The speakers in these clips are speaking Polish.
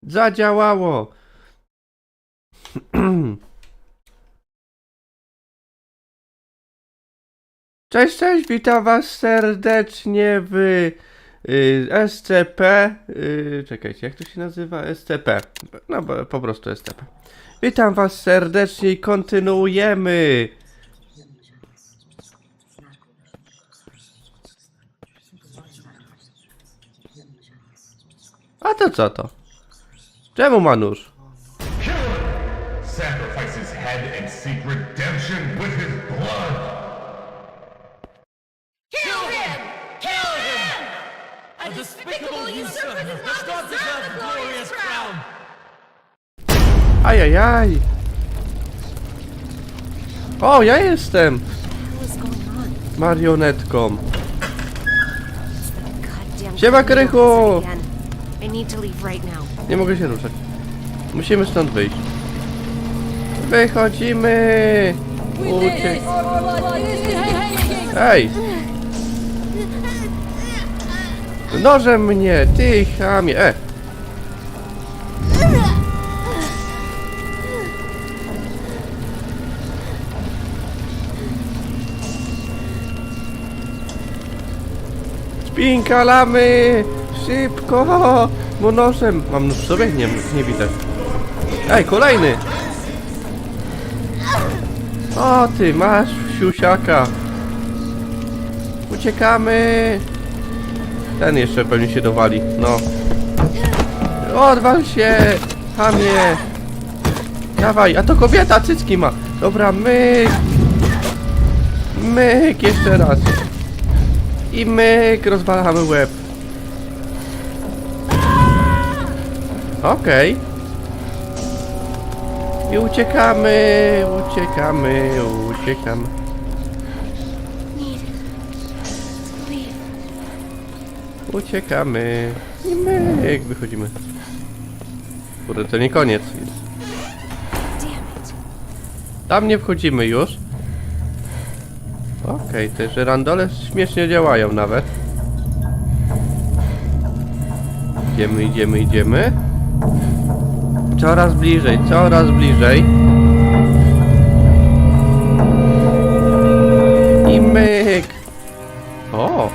Zadziałało! Cześć, cześć, witam was serdecznie w SCP. Czekajcie, jak to się nazywa? SCP. No bo po prostu SCP. Witam was serdecznie i kontynuujemy. A to co to? Czemu ma nóż? Sacrifices head and seek redemption with his blood. Kill him! Kill him! A despicable usurper does not deserve the glorious crown! Ajajaj! O, ja jestem! Marionetką. Siema, Krychu! Nie mogę się ruszać. Musimy stąd wyjść. Wychodzimy! Uciek! Ej! Nożem mnie, ty chamie! Spinkalamy! Szybko! Bo nożem! Mam nóż w sobie? Nie widać. Ej, kolejny! O, ty masz siusiaka! Uciekamy! Ten jeszcze pewnie się dowali, no. Odwal się! Chamie! Dawaj, a to kobieta, cycki ma! Dobra, myk! Myk, jeszcze raz! I myk, rozwalamy łeb. Okej. I uciekamy, uciekamy. Uciekamy. I myk, wychodzimy. Kurde, to nie koniec. Tam nie wchodzimy już. Okej, te żyrandole śmiesznie działają nawet. Idziemy. Coraz bliżej. I myk. O!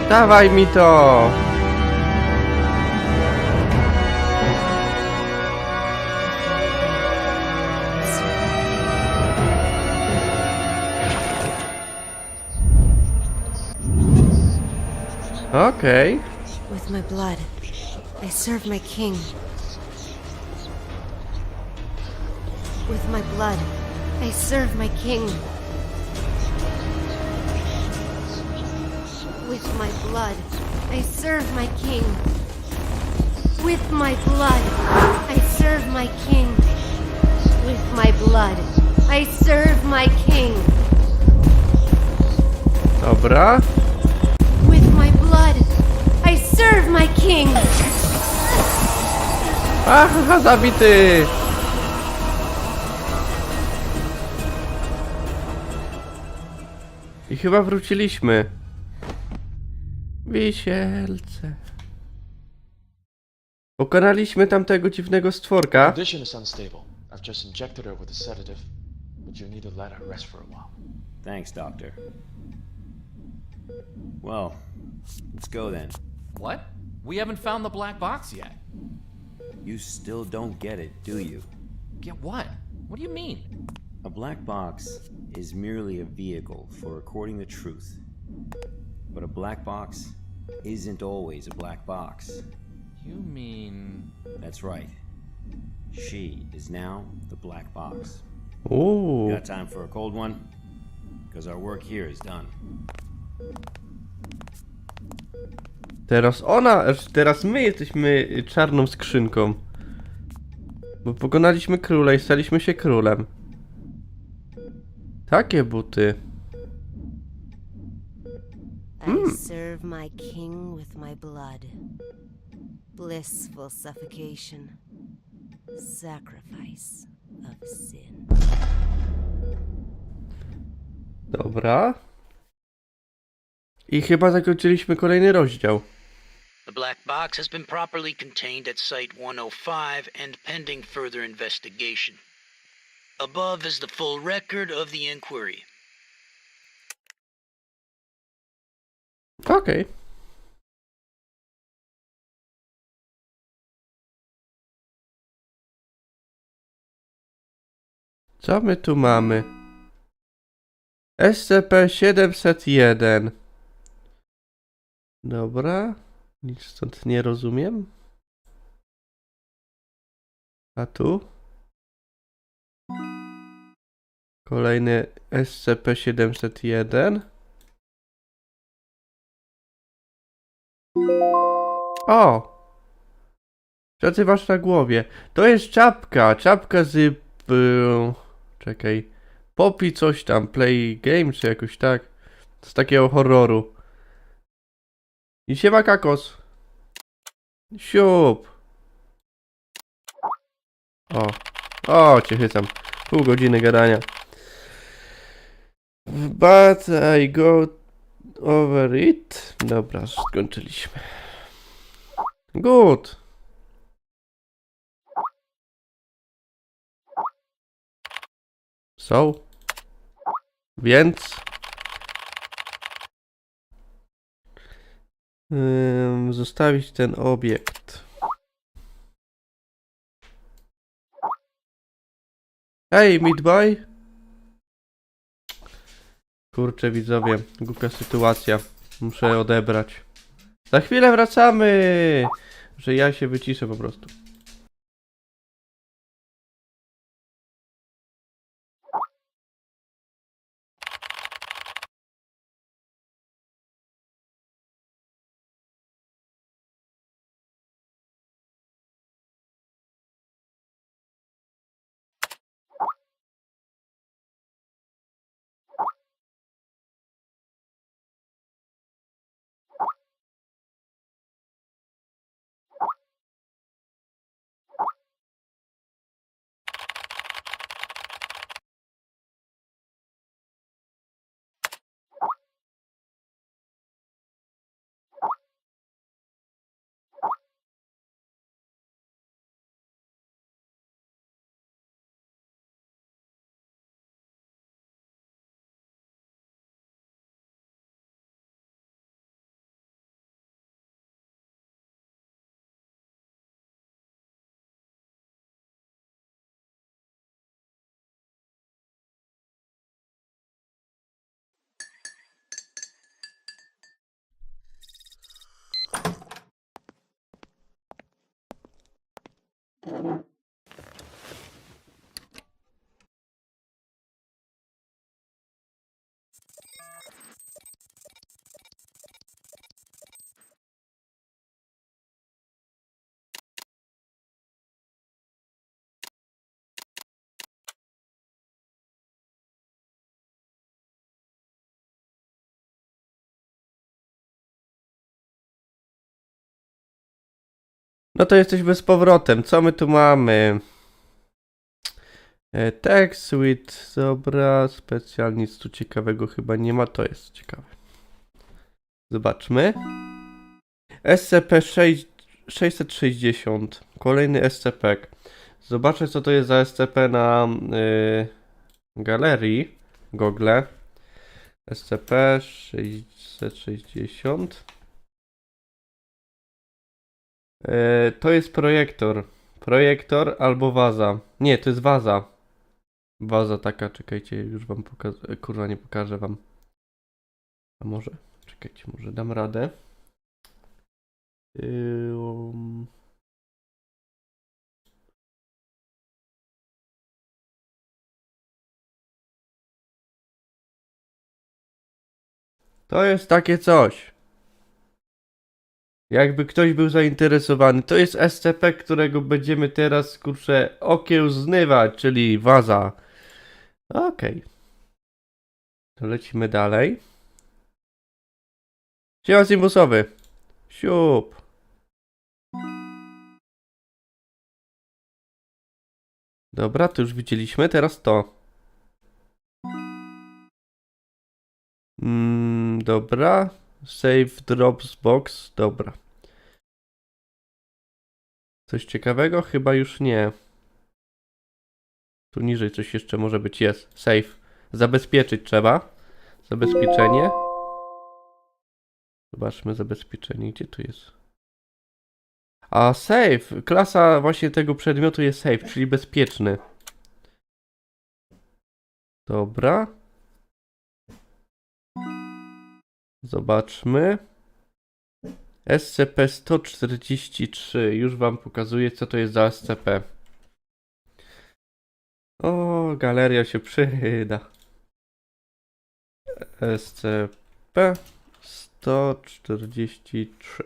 Dawaj mi to! Okay. With my blood, I serve my king. With my blood, I serve my king. With my blood, I serve my king. With my blood, I serve my king. With my blood, I serve my king. Dobra. With my blood, I serve my king. Aha, zabity! I chyba wróciliśmy. Wisielce. Pokonaliśmy tamtego dziwnego stworka. Condition is unstable. I've just injected her with a sedative, but you need to let her rest for a while. Thanks, Doctor. Well, let's go then. What? We haven't found the black box yet. You still don't get it, do you? Get what? What do you mean? A black box is merely a vehicle for recording the truth. But a black box isn't always a black box. You mean... That's right. She is now the black box. Uuu. Got time for a cold one? Because our work here is done. Teraz my jesteśmy czarną skrzynką. Bo pokonaliśmy króla i staliśmy się królem. Takie buty. I serve my king with my blood. Blissful suffocation. Sacrifice of sin. Dobra. I chyba zakończyliśmy kolejny rozdział. The black box has been properly contained at Site 105 and pending further investigation. Above is the full record of the inquiry. Okej. Co my tu mamy? SCP-701. Dobra. Nic stąd nie rozumiem. A tu? Kolejny SCP-701. O! Co ty masz na głowie? To jest czapka. Czapka z... czekaj. Poppy coś tam. Play game czy jakoś tak. Z takiego horroru. I siema kakos. Siup. O. O, cię chycam. Pół godziny gadania. But I go over it. Dobra, skończyliśmy. Good. So. Więc. Zostawić ten obiekt. Hej, Meatboy. Kurczę, widzowie, głupia sytuacja. Muszę odebrać. Za chwilę wracamy! Że ja się wyciszę po prostu. No to jesteśmy z powrotem. Co my tu mamy? Text with, dobra, specjalnie nic tu ciekawego chyba nie ma, to jest ciekawe. Zobaczmy. SCP-660, kolejny SCP. Zobaczę co to jest za SCP na galerii, Google. SCP-660. To jest projektor. Projektor albo waza. Nie, to jest waza. Waza taka, czekajcie, już wam pokażę. Kurwa, nie pokażę wam. A może? Czekajcie, może dam radę. To jest takie coś. Jakby ktoś był zainteresowany. To jest SCP, którego będziemy teraz, kurczę, okiełznywać, czyli waza. Okej. To lecimy dalej. Siema Simbusowy. Siup. Dobra, to już widzieliśmy, teraz to. Dobra. Save drops box, dobra. Coś ciekawego? Chyba już nie. Tu niżej coś jeszcze może być, jest. Save. Zabezpieczyć trzeba. Zabezpieczenie. Zobaczmy zabezpieczenie, gdzie tu jest. A save, klasa właśnie tego przedmiotu jest save, czyli bezpieczny. Dobra. Zobaczmy. SCP-143. Już wam pokazuję, co to jest za SCP. O, galeria się przyda. SCP-143.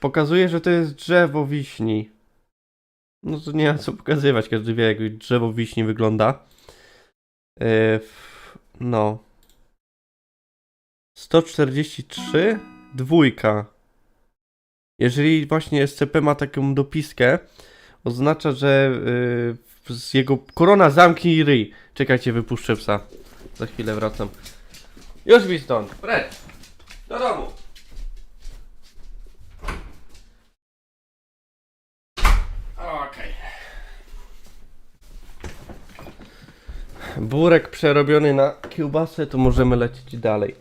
Pokazuje, że to jest drzewo wiśni. No to nie ma co pokazywać, każdy wie, jak drzewo wiśni wygląda. No. 143, dwójka. Jeżeli właśnie SCP ma taką dopiskę, oznacza, że z jego korona zamknij ryj. Czekajcie, wypuszczę psa. Za chwilę wracam. Już mi stąd. Precz. Do domu. Okej. Burek przerobiony na kiełbasę, to możemy lecieć dalej.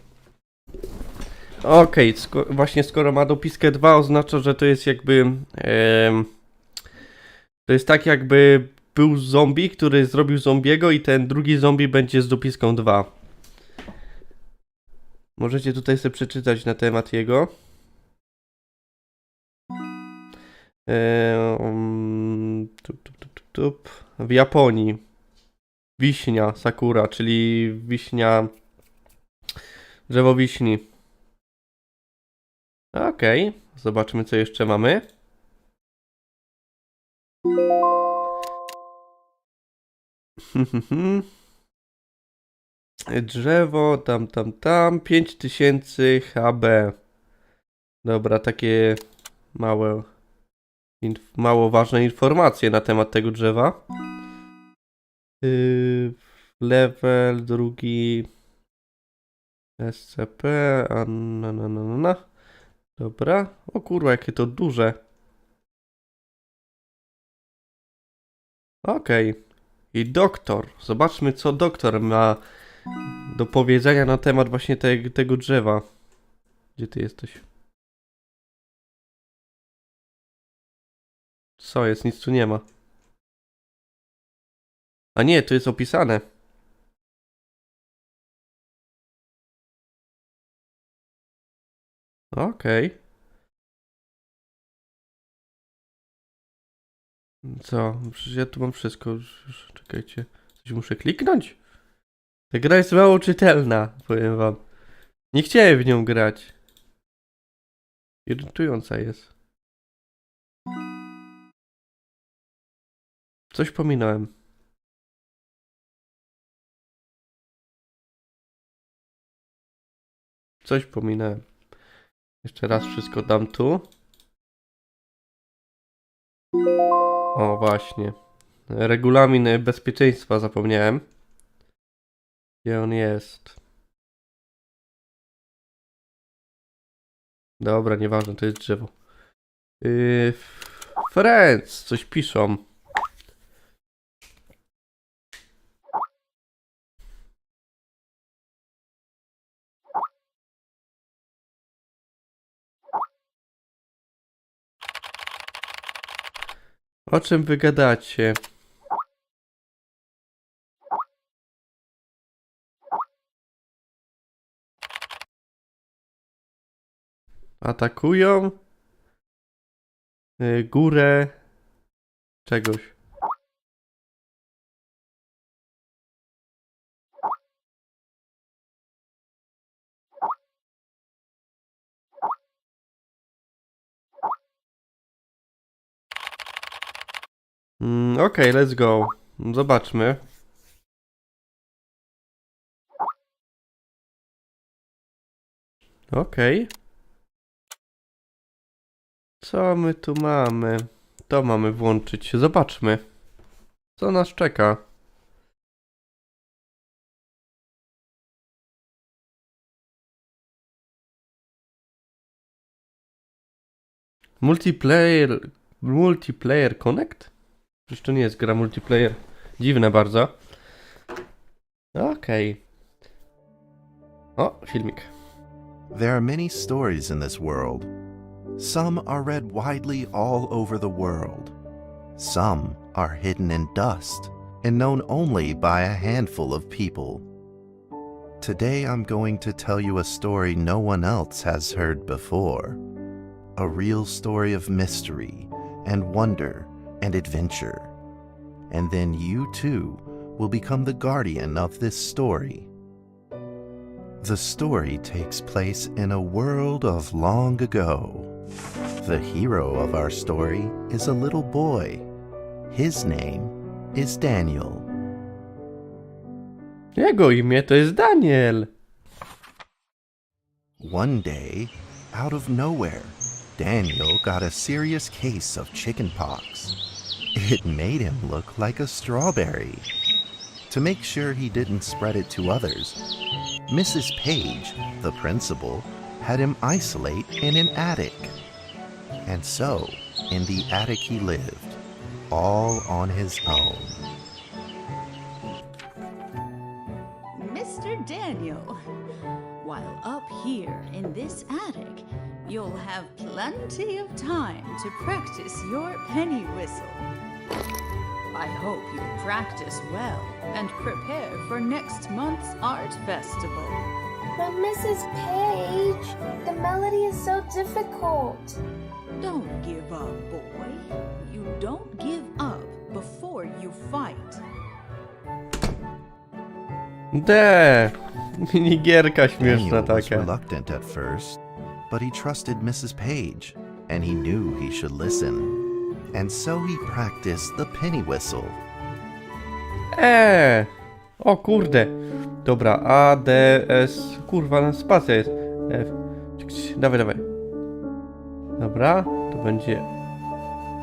Okej, właśnie skoro ma dopiskę 2, oznacza, że to jest jakby... to jest tak jakby był zombie, który zrobił zombiego i ten drugi zombie będzie z dopiską 2. Możecie tutaj sobie przeczytać na temat jego. W Japonii. Wiśnia, sakura, czyli wiśnia... drzewo wiśni. Okej, zobaczmy co jeszcze mamy. Drzewo, tam, 5000 HB. Dobra, takie mało ważne informacje na temat tego drzewa. Level drugi SCP, Dobra. O kurwa, jakie to duże. Okej. I doktor. Zobaczmy, co doktor ma do powiedzenia na temat właśnie tego drzewa. Gdzie ty jesteś? Co jest? Nic tu nie ma. A nie, tu jest opisane. Okej. Co? Przecież ja tu mam wszystko. Już, czekajcie. Coś muszę kliknąć? Ta gra jest mało czytelna, powiem wam. Nie chciałem w nią grać. Irytująca jest. Coś pominąłem. Coś pominąłem. Jeszcze raz wszystko dam tu. O, właśnie. Regulamin bezpieczeństwa zapomniałem. Gdzie on jest? Dobra, nieważne, to jest drzewo. Friends, coś piszą. O czym wy gadacie? Atakują górę czegoś. Okej, let's go. Zobaczmy. Okej. Co my tu mamy? To mamy włączyć. Zobaczmy. Co nas czeka? Multiplayer Connect? Przecież to nie jest gra multiplayer. Dziwne bardzo. Okej. O, filmik. There are many stories in this world. Some are read widely all over the world. Some are hidden in dust and known only by a handful of people. Today I'm going to tell you a story no one else has heard before. A real story of mystery and wonder and adventure. And then you too will become the guardian of this story. The story takes place in a world of long ago. The hero of our story is a little boy. His name is Daniel. Jego imię to jest Daniel. One day, out of nowhere, Daniel got a serious case of chickenpox. It made him look like a strawberry. To make sure he didn't spread it to others, Mrs. Page, the principal, had him isolate in an attic. And so, in the attic he lived, all on his own. Mr. Daniel, while up here in this attic, you'll have plenty of time to practice your penny whistle. I hope you practice well and prepare for next month's art festival. But Mrs. Page, the melody is so difficult. Don't give up, boy. You don't give up before you fight. Minigierka śmieszna Daniel was taka. reluctant at first, but he trusted Mrs. Page, and he knew he should listen. And so he practiced the penny whistle. O kurde. Dobra, A, D, S. Kurwa, spacja jest. F. Dawaj, dawaj. Dobra, to będzie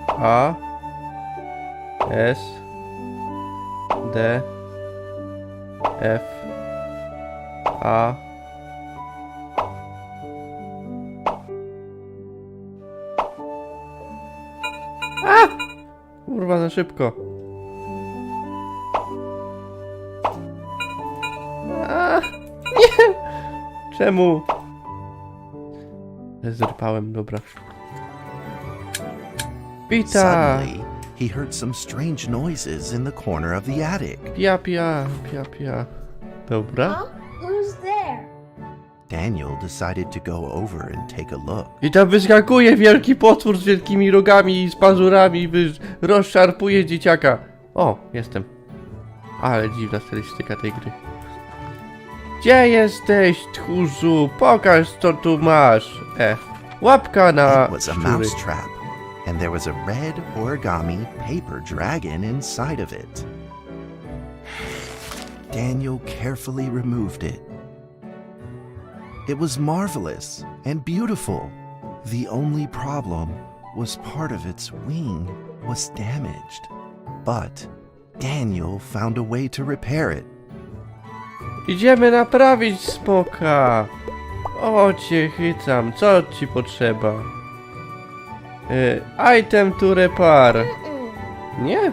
A, S, D, F, A. Kurwa, za szybko. Nie! Czemu? Zrypałem, dobra. Pita! Suddenly, he heard some strange noises in the corner of the attic. Pia, pia, pia, pia. Dobra. Huh? Who's there? Daniel decided to go over and take a look. I tam wyskakuje wielki potwór z wielkimi rogami i z pazurami, rozszarpuje dzieciaka. O, jestem. Ale dziwna stylistyka tej gry. Gdzie jesteś, tchórzu? Pokaż, co tu masz. Łapka na It was a szczury. mouse trap, and there was a red origami paper dragon inside of it. Daniel carefully removed it. It was marvelous and beautiful. The only problem was part of its wing was damaged. But Daniel found a way to repair it. Idziemy naprawić smoka. O, cię chycam. Co ci potrzeba? Item to repair. Nie?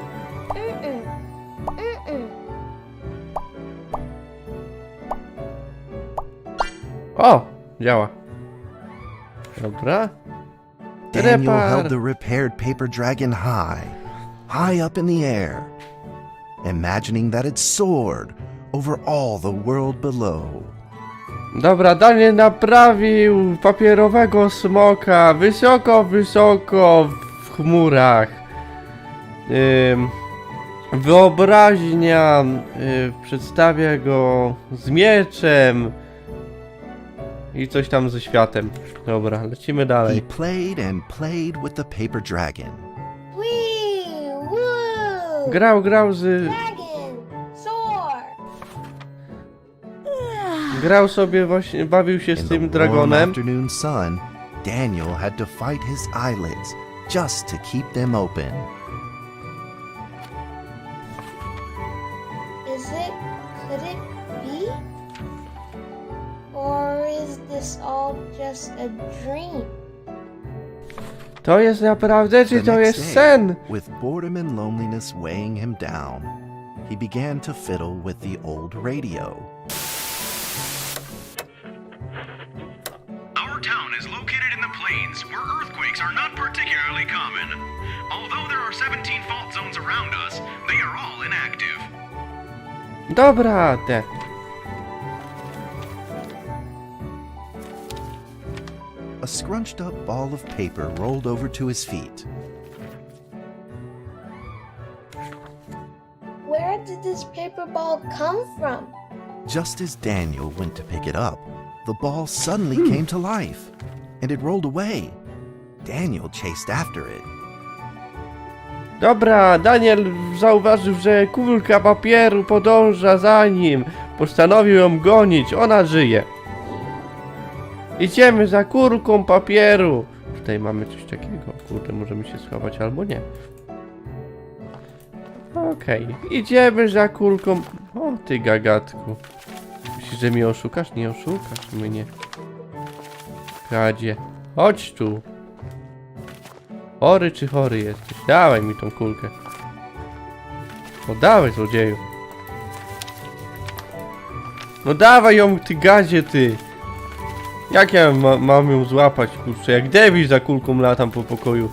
O! Działa. Dobra. Daniel Repair. held the repaired paper dragon high up in the air, imagining that it soared over all the world below. Dobra, Daniel naprawił papierowego smoka wysoko, wysoko w chmurach. Wyobraźnia przedstawia go z mieczem i coś tam ze światem. Dobra, lecimy He dalej. played and played with the paper dragon. Wee! Woo! Grał z... Dragon! Soar! Grał sobie właśnie, bawił się z In tym the warm dragonem. afternoon sun, Daniel had to fight his eyelids just to keep them open. Could it be? Or is this all just a dream? To jest naprawdę, czy The to next jest day, sen? with boredom and loneliness weighing him down, he began to fiddle with the old radio. Our town is located in the plains where earthquakes are not particularly common. Although there are 17 fault zones around us, they are all inactive. Dobra, te. A scrunched up ball of paper rolled over to his feet. Where did this paper ball come from? Just as Daniel went to pick it up, the ball suddenly came to life, and it rolled away. Daniel chased after it. Dobra, Daniel zauważył, że kulka papieru podąża za nim. Postanowił ją gonić, ona żyje. Idziemy za kulką papieru. Tutaj mamy coś takiego. Kurde, możemy się schować albo nie. Okej, idziemy za kulką. O ty gagatku. Myślisz, że mnie oszukasz? Nie oszukasz mnie. Kradzie. Chodź tu. Chory czy chory jesteś? Dawaj mi tą kulkę. No dawaj, złodzieju. No dawaj ją, ty gazie, ty. Jak ja mam ją złapać, kurczę? Jak debil za kulką latam po pokoju.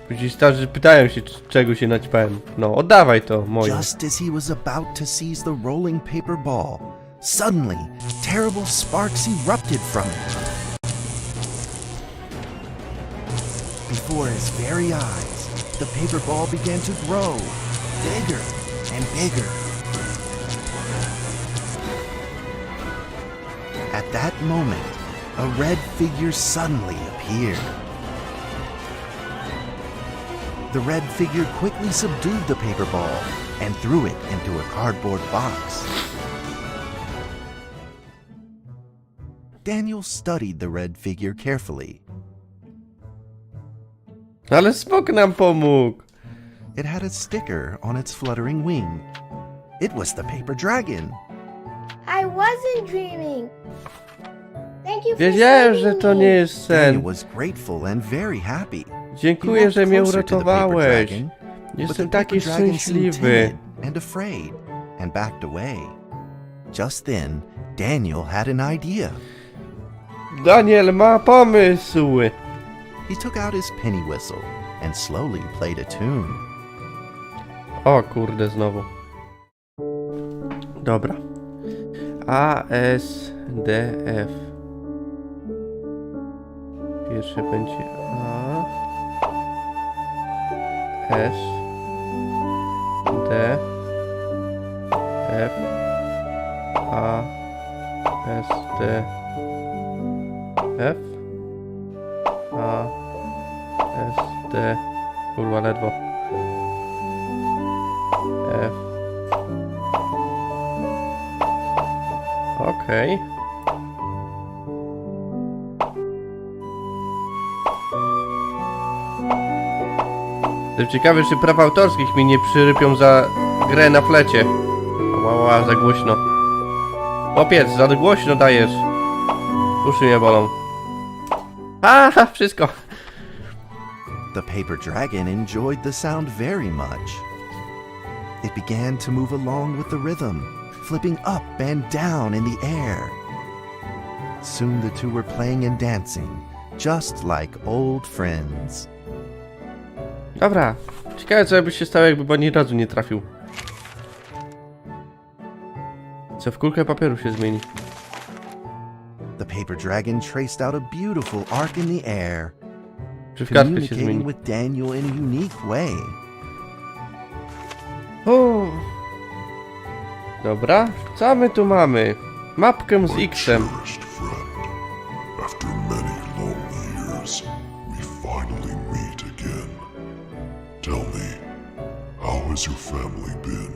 Później starzy pytają się, czego się naćpałem. No, oddawaj to, moje. Just as he was about to seize the rolling paper ball, suddenly, terrible sparks erupted from it. Before his very eyes, the paper ball began to grow, bigger and bigger. At that moment, a red figure suddenly appeared. The red figure quickly subdued the paper ball and threw it into a cardboard box. Daniel studied the red figure carefully. Ale smok nam pomógł. It had a sticker on its fluttering wing. It was the paper dragon. I wasn't dreaming. Thank you for Wiedziałem, że saving to nie me. jest Daniel sen. was grateful and very happy. Dziękuję, że mnie uratowałeś. Jestem taki szczęśliwy. And afraid, and backed away. Just then, Daniel had an idea. Daniel ma pomysł. He took out his penny whistle and slowly played a tune. O kurde, znowu. Dobra. A, S, D, F. Pierwsze będzie A, S, D, F, A, S, D, F, A, S, D, kurwa ledwo, F. Okej. Jestem ciekawy, czy praw autorskich mi nie przyrypią za grę na flecie. Ła, za głośno. Chłopiec, za głośno dajesz. Uszy mnie bolą. Aha, wszystko. The paper dragon enjoyed the sound very much. It began to move along with the rhythm, flipping up and down in the air. Soon the two were playing and dancing, just like old friends. Dobra. Ciekawe, co by się stało, jakby ani razu nie trafił. Co w kulkę papieru się zmieni. The paper dragon traced out a beautiful arc in the air, Czy w kartkę się communicating zmieni. with Daniel in a unique way. O. Dobra. Co my tu mamy? Mapkę z X-em. Cherished friend, after many long years, we finally meet again. Tell me, how has your family been?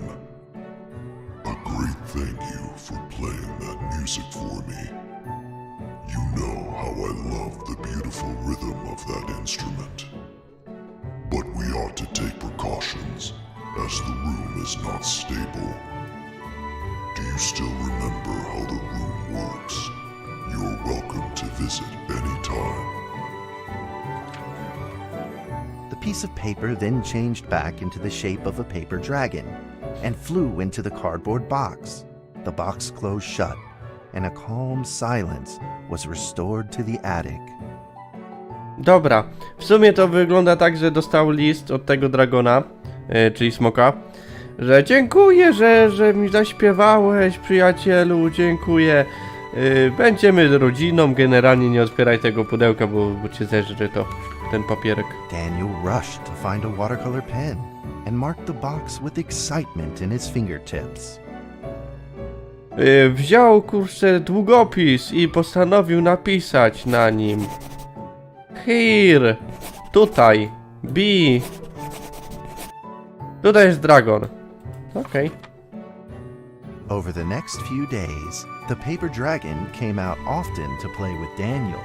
A great thank you for playing that music for me. You know how love the beautiful rhythm of that instrument. But we ought to take precautions, as the room is not stable. Do you still remember how the room works? You're welcome to visit anytime. The piece of paper then changed back into the shape of a paper dragon and flew into the cardboard box. The box closed shut, and a calm silence was restored to the attic. Dobra, w sumie to wygląda tak, że dostał list od tego dragona, czyli smoka, że dziękuję, że mi zaśpiewałeś, przyjacielu, dziękuję. Będziemy rodziną, generalnie nie otwieraj tego pudełka, bo cię zeżre to, ten papierek. Daniel rushed to find a watercolor pen and marked the box with excitement in his fingertips. Wziął, kurczę, długopis i postanowił napisać na nim here, tutaj, be. Tutaj jest dragon. Okej. Over the next few days, the paper dragon came out often to play with Daniel.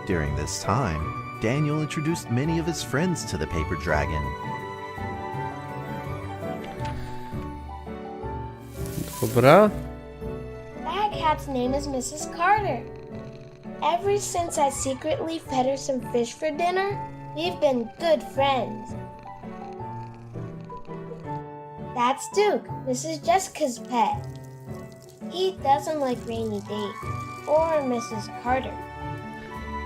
During this time, Daniel introduced many of his friends to the paper dragon. Dobra. That cat's name is Mrs. Carter. Ever since I secretly fed her some fish for dinner, we've been good friends. That's Duke, Mrs. Jessica's pet. He doesn't like rainy days or Mrs. Carter.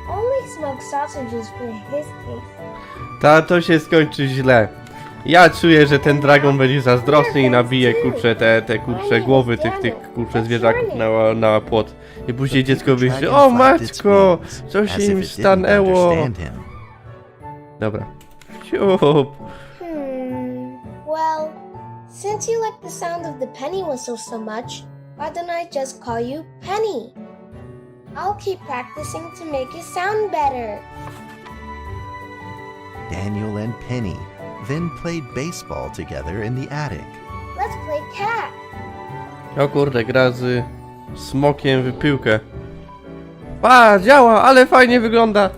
Only smoked sausages for his case. To się skończy źle. Ja czuję, że ten dragon będzie zazdrosny i nabije, kurczę, te kurczę głowy tych kurczę zwierzaków na płot. I później dziecko wyjdzie, o matko, co się im stanęło. Dobra. Siup. Well, since you like the sound of the penny whistle so much, why don't I just call you Penny? I'll keep practicing to make it sound better. Daniel and Penny then played baseball together in the attic. Let's play cat. O kurde, gra z smokiem w piłkę. Pa, działa, ale fajnie wygląda.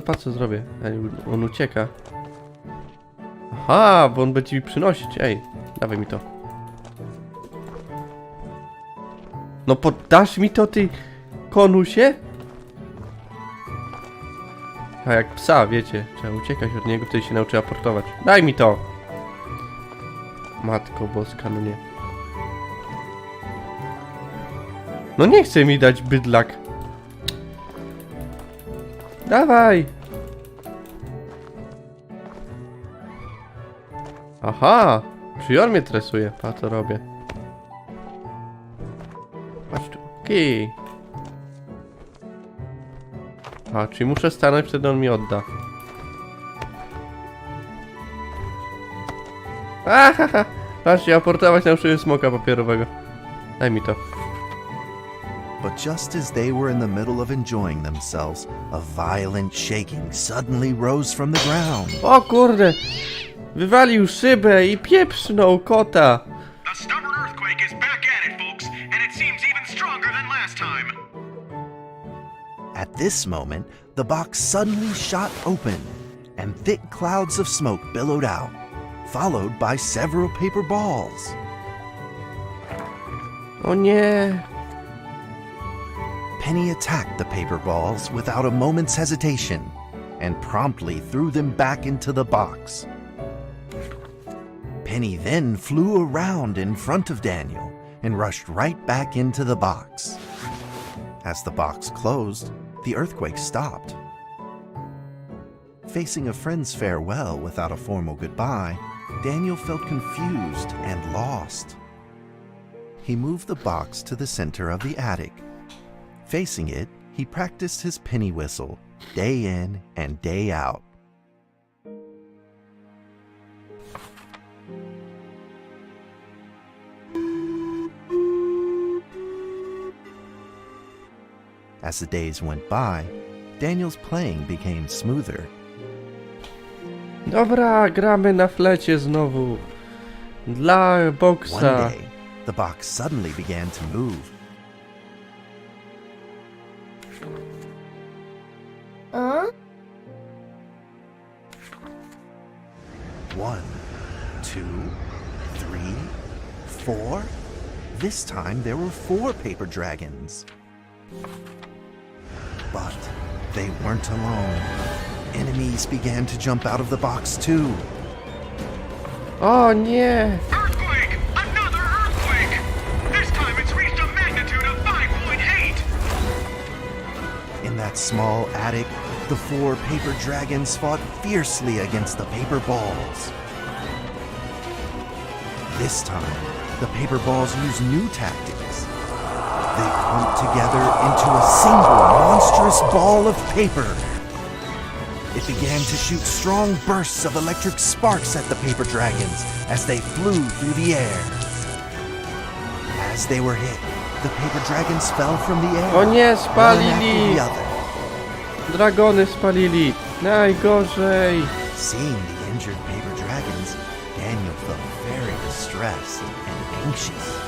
Pa, co zrobię? Ej, on ucieka. Aha, bo on będzie mi przynosić. Ej, dawaj mi to. No poddasz mi to, ty konusie? A jak psa, wiecie, trzeba uciekać od niego, wtedy się nauczy aportować. Daj mi to! Matko boska, no nie. No nie chce mi dać bydlak. Dawaj! Aha! Przyjor mnie tresuje, pa co robię. Patrz tu, kij. A, czyli muszę stanąć, wtedy on mi odda. Ahaha! Patrzcie, aportować nauczyłem smoka papierowego. Daj mi to. But just as they were in the middle of enjoying themselves, a violent shaking suddenly rose from the ground. O kurde! Wywalił szybę i pieprznął kota. The stubborn earthquake is back at it, folks, and it seems even stronger than last time. At this moment, the box suddenly shot open, and thick clouds of smoke billowed out, followed by several paper balls. O nie! Penny attacked the paper balls without a moment's hesitation, and promptly threw them back into the box. Penny then flew around in front of Daniel and rushed right back into the box. As the box closed, the earthquake stopped. Facing a friend's farewell without a formal goodbye, Daniel felt confused and lost. He moved the box to the center of the attic. Facing it, he practiced his penny whistle, day in and day out. As the days went by, Daniel's playing became smoother. Dobra, gramy na flecie znowu. Dla One boksa. day, the box suddenly began to move. Huh? 1, 2, 3, 4. This time there were 4 paper dragons. But they weren't alone. Enemies began to jump out of the box too. O nie! Earthquake! Another earthquake! This time it's reached a magnitude of 5.8! In that small attic, the 4 paper dragons fought fiercely against the paper balls. This time, the paper balls used new tactics. They clumped together into a single monstrous ball of paper. It began to shoot strong bursts of electric sparks at the paper dragons as they flew through the air. As they were hit, the paper dragons fell from the air. O nie, one after spalili! the other. Dragony spalili! Najgorzej! Seeing the injured paper dragons, Daniel felt very distressed and anxious.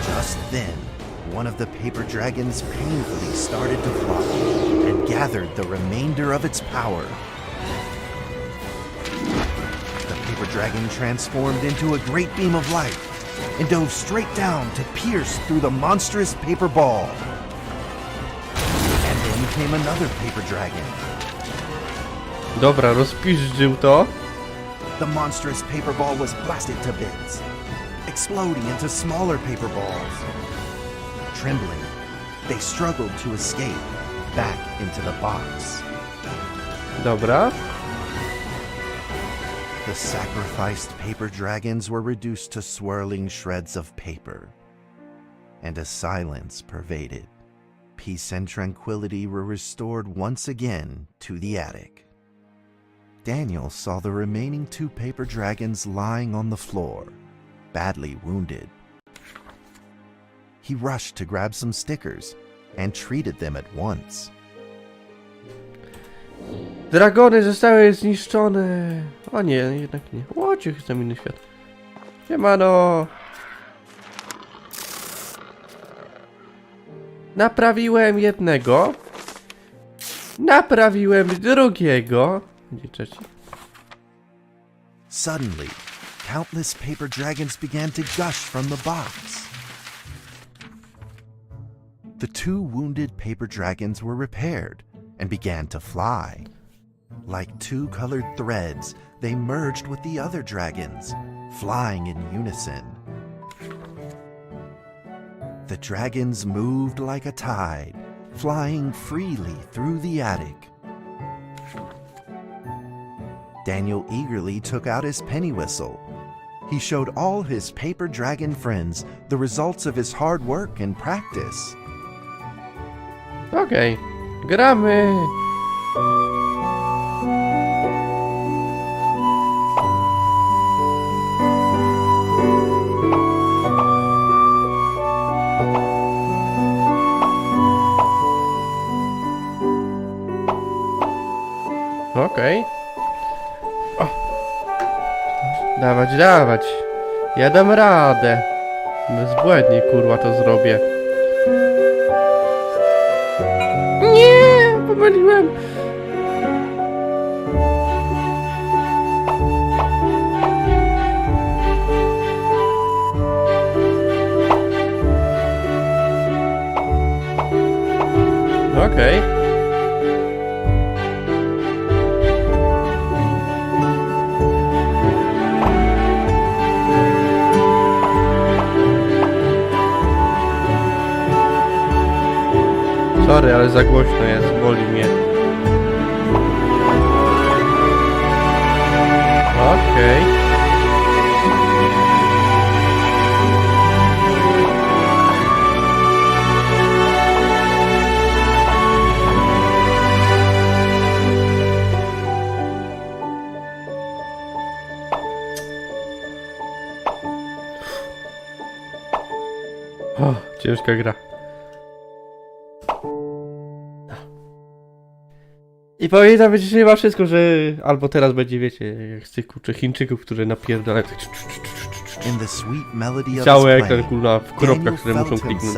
Just then, one of the paper dragons painfully started to fly and gathered the remainder of its power. The paper dragon transformed into a great beam of light and dove straight down to pierce through the monstrous paper ball. And then came another paper dragon. Dobra, rozpiżdżył to. The monstrous paper ball was blasted to bits, exploding into smaller paper balls. Trembling, they struggled to escape back into the box. Dobra. The sacrificed paper dragons were reduced to swirling shreds of paper, and a silence pervaded. Peace and tranquility were restored once again to the attic. Daniel saw the remaining 2 paper dragons lying on the floor, badly wounded. He rushed to grab some stickers and treated them at once. Dragony zostały zniszczone. O nie, jednak nie. O, cię chcę inny świat. Siemano. Naprawiłem jednego. Naprawiłem drugiego. Gdzie trzeci? Suddenly, countless paper dragons began to gush from the box. The 2 wounded paper dragons were repaired and began to fly. Like 2 colored threads, they merged with the other dragons, flying in unison. The dragons moved like a tide, flying freely through the attic. Daniel eagerly took out his penny whistle. He showed all his paper dragon friends the results of his hard work and practice. Okej, gramy. Okej. O. Dawać, dawać. Ja dam radę. Bezbłędnie, kurwa, to zrobię. Nie, pomyliłem. Okej. Sorry, ale za głośno jest, boli mnie. Okej. O, ciężka gra. I pamiętam, będzie chyba wszystko, że albo teraz będzie, wiecie, jak z tych kurczę Chińczyków, które napierdalają tak cały ekran kurwa w kropkach, które muszą kliknąć.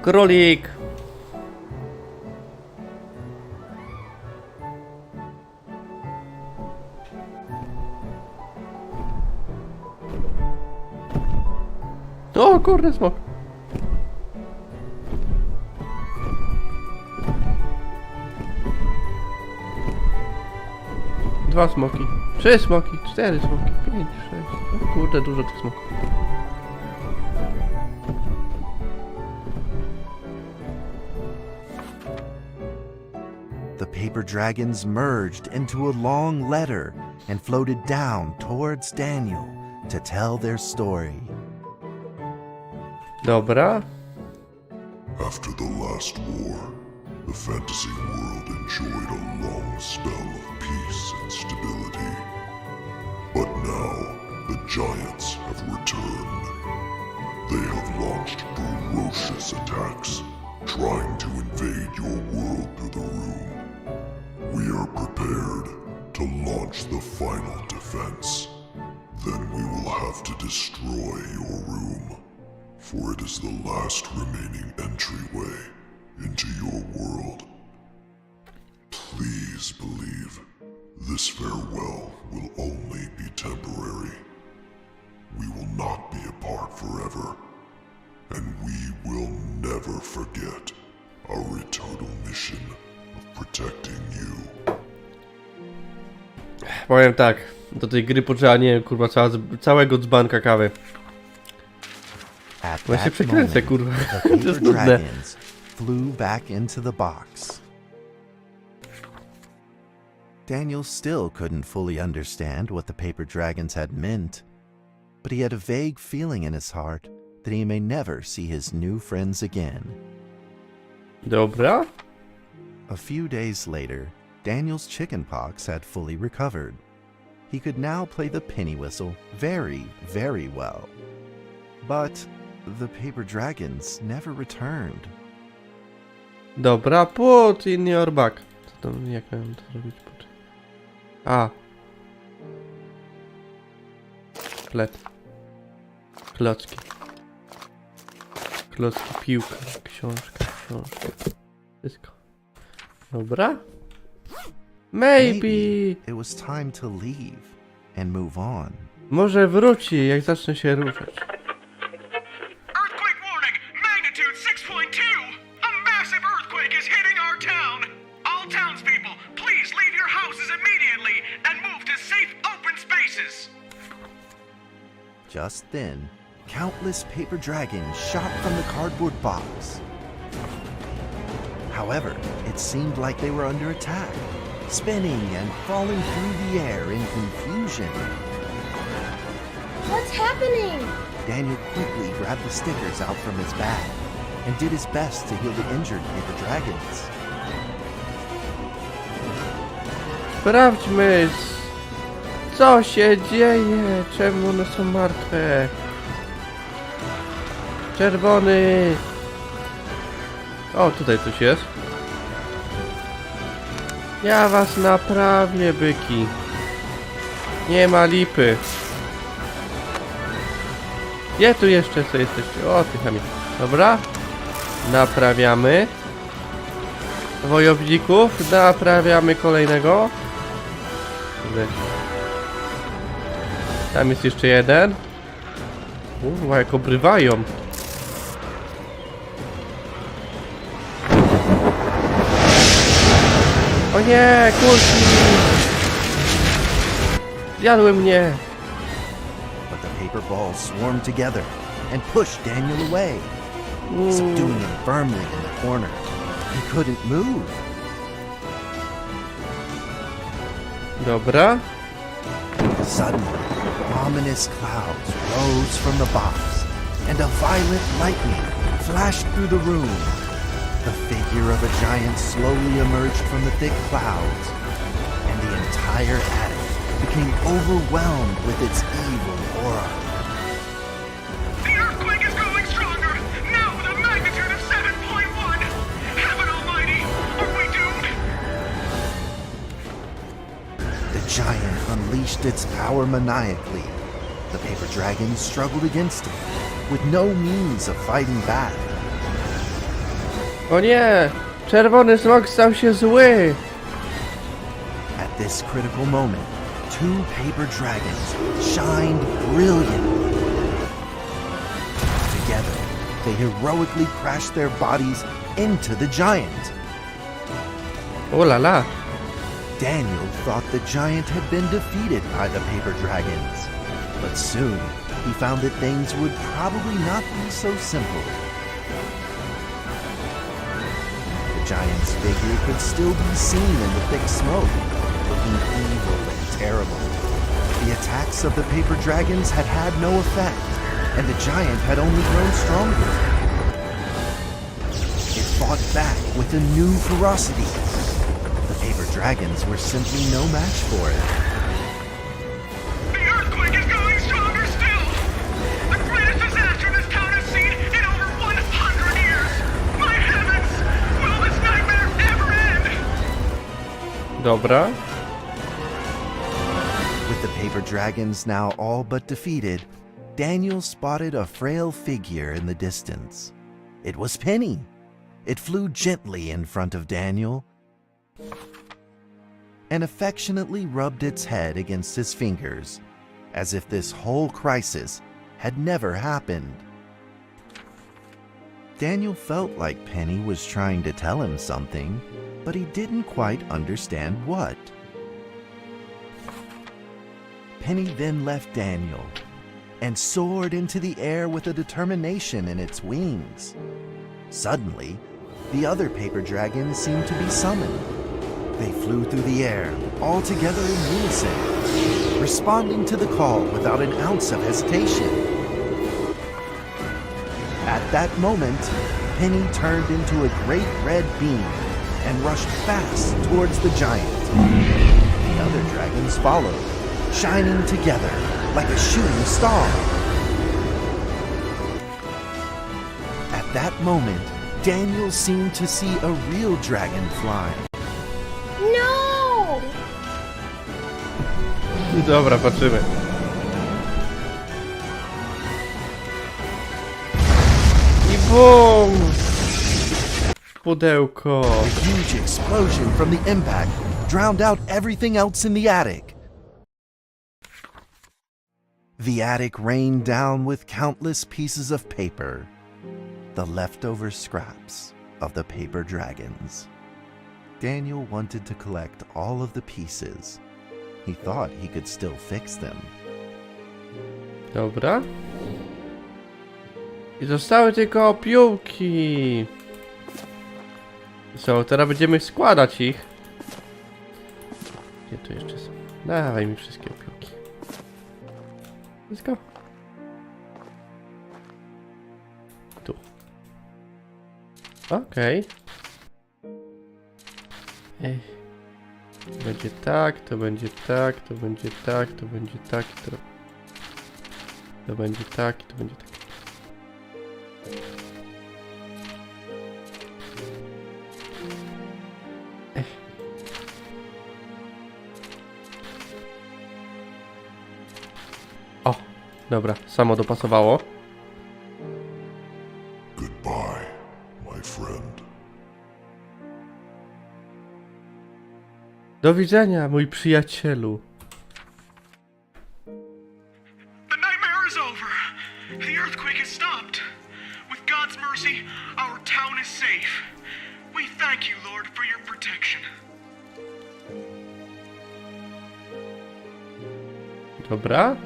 Królik! O kurde, smok! Dwa smoki, 3 smoki, 4 smoki, 5, 6. O kurde, dużo tych smoków. The paper dragons merged into a long letter and floated down towards Daniel to tell their story. Dobra. After the last war, the fantasy world enjoyed a long spell of peace and stability. But now, the giants have returned. They have launched ferocious attacks, trying to invade your world through the room. We are prepared to launch the final defense. Then we will have to destroy your room, for it is the last remaining entryway into your world. Please believe this farewell will only be temporary. We will not be apart forever, and we will never forget our eternal mission of protecting you. Powiem tak, do tej gry potrzeba, nie wiem, kurwa, całego dzbanka kawy. At Bo się that przekręcę, moment, kurwa. the To paper jest nudne. dragons flew back into the box. Daniel still couldn't fully understand what the paper dragons had meant, but he had a vague feeling in his heart that he may never see his new friends again. Dobra. A few days later, Daniel's chickenpox had fully recovered. He could now play the penny whistle very, very well. But the paper dragons never returned. Dobra, put in your back. Co tam, jak miałem to zrobić? Put. A. Plet. Klocki. Klocki, piłka, książka. Wszystko. Dobra. Maybe. It was time to leave and move on. Może wróci, jak zacznę się ruszać. Earthquake warning! Magnitude 6.2! A massive earthquake is hitting our town! All townspeople, please leave your houses immediately and move to safe open spaces! Just then, countless paper dragons shot from the cardboard box. However, it seemed like they were under attack, spinning and falling through the air in confusion. What's happening? Daniel quickly grabbed the stickers out from his bag and did his best to heal the injured paper dragons. Sprawdźmy, co się dzieje, czemu one są martwe. Czerwony. O, tutaj coś jest. Ja was naprawię, byki. Nie ma lipy. Gdzie tu jeszcze co jesteście? O, ty chamie. Dobra. Naprawiamy. Wojowników. Naprawiamy kolejnego. Tam jest jeszcze jeden. Jak obrywają. O nie, kulki! Zjadły mnie! But the paper balls swarmed together and pushed Daniel away, subduing him firmly in the corner. He couldn't move. Dobra. Suddenly, ominous clouds rose from the box, and a violent lightning flashed through the room. The figure of a giant slowly emerged from the thick clouds, and the entire attic became overwhelmed with its evil aura. The earthquake is growing stronger, now with a magnitude of 7.1! Heaven almighty, are we doomed? The giant unleashed its power maniacally. The paper dragons struggled against it, with no means of fighting back. O nie! Czerwony smok stał się zły! At this critical moment, two paper dragons shined brilliantly. Together, they heroically crashed their bodies into the giant. O la la! Daniel thought the giant had been defeated by the paper dragons, but soon he found that things would probably not be so simple. The giant's figure could still be seen in the thick smoke, looking evil and terrible. The attacks of the paper dragons had had no effect, and the giant had only grown stronger. It fought back with a new ferocity. The paper dragons were simply no match for it. The earthquake is growing stronger still! The greatest disaster this town has seen in over 100 years! My heavens! Will this nightmare ever end? Dobra. With the paper dragons now all but defeated, Daniel spotted a frail figure in the distance. It was Penny. It flew gently in front of Daniel and affectionately rubbed its head against his fingers, as if this whole crisis had never happened. Daniel felt like Penny was trying to tell him something, but he didn't quite understand what. Penny then left Daniel and soared into the air with a determination in its wings. Suddenly, the other paper dragons seemed to be summoned. They flew through the air, all together in unison, responding to the call without an ounce of hesitation. At that moment, Penny turned into a great red beam and rushed fast towards the giant. The other dragons followed, shining together like a shooting star. At that moment, Daniel seemed to see a real dragon flying. No! Dobra, patrzymy. I bum! Pudełko. A huge explosion from the impact drowned out everything else in the attic. The attic rained down with countless pieces of paper, the leftover scraps of the paper dragons. Daniel wanted to collect all of the pieces. He thought he could still fix them. Dobra. I zostały tylko piłki. Co, teraz będziemy składać ich. Gdzie tu jeszcze są? Dawaj mi wszystkie piłki. Let's go. Tu. Okej. Ej. Będzie tak, to będzie tak, to będzie tak, to będzie tak, to będzie tak, to będzie tak. O, dobra, samo dopasowało. Goodbye, my friend. Do widzenia, mój przyjacielu. The nightmare is over. The earthquake has stopped. With God's mercy, our town is safe. We thank you, Lord, for your protection. Dobra.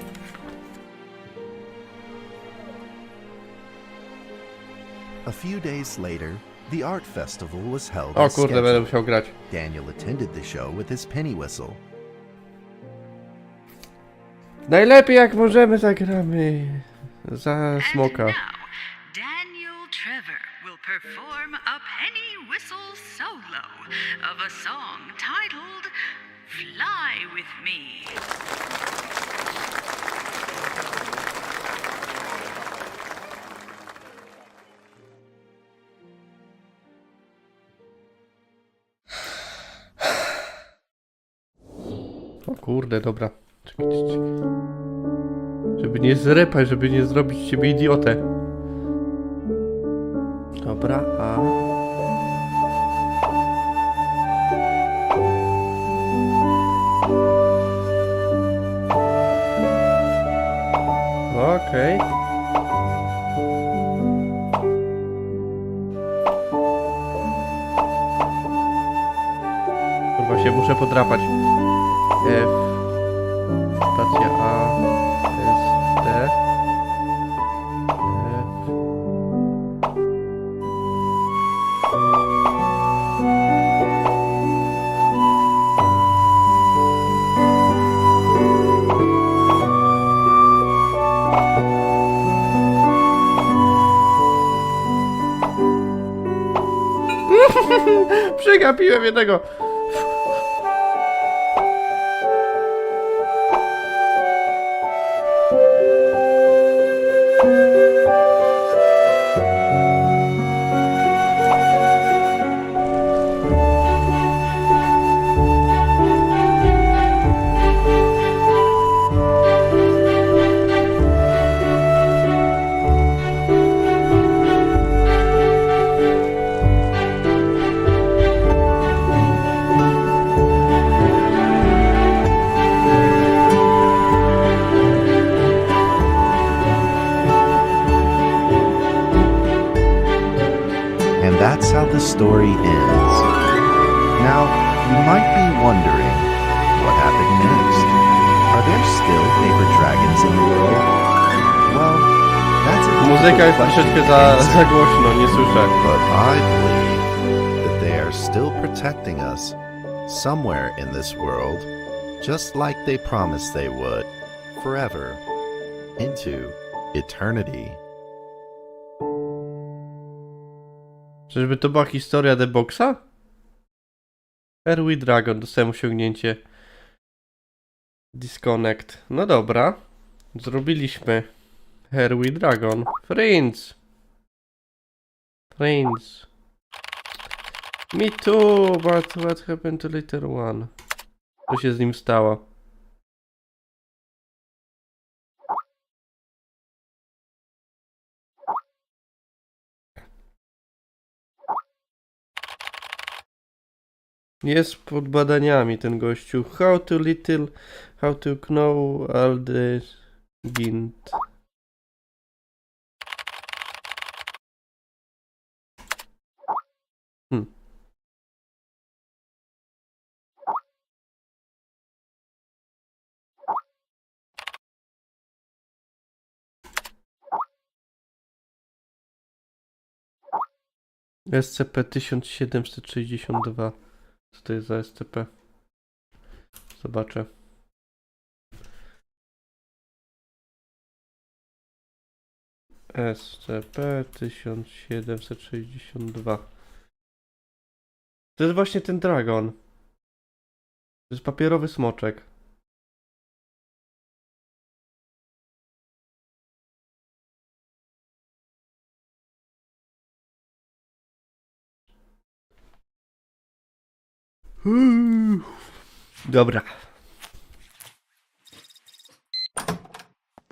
A few days later, the art festival was held O as kurde, będę scheduled. musiał grać. Daniel attended the show with his penny whistle. Najlepiej jak możemy zagramy za smoka. And now, Daniel Trevor will perform a penny whistle solo of a song titled Fly With Me. O kurde, dobra. Czekajcie. Żeby nie zrypać, żeby nie zrobić z ciebie idiotę. Dobra, a... Okej. Kurwa się muszę podrapać. F. Stacja A. S. D. F. Przegapiłem jednego. And that's how the story ends. Now, you might be wondering, what happened next? Are there still paper dragons in the world? Well, that's a Muzyka jest difficult troszeczkę question to za answer. głośno, nie słyszę. But I believe that they are still protecting us somewhere in this world, just like they promised they would, forever, into eternity. Czyżby to była historia The Boxa? Perły Dragon, dostałem osiągnięcie. Disconnect. No dobra. Zrobiliśmy Herwy Dragon. Friends. Friends. Me too, but what happened to later one? Co się z nim stało? Jest pod badaniami ten gościu. How to know all the gint. SCP-1762. Co to jest za SCP? Zobaczę. SCP-1762. To jest właśnie ten dragon. To jest papierowy smoczek. Dobra.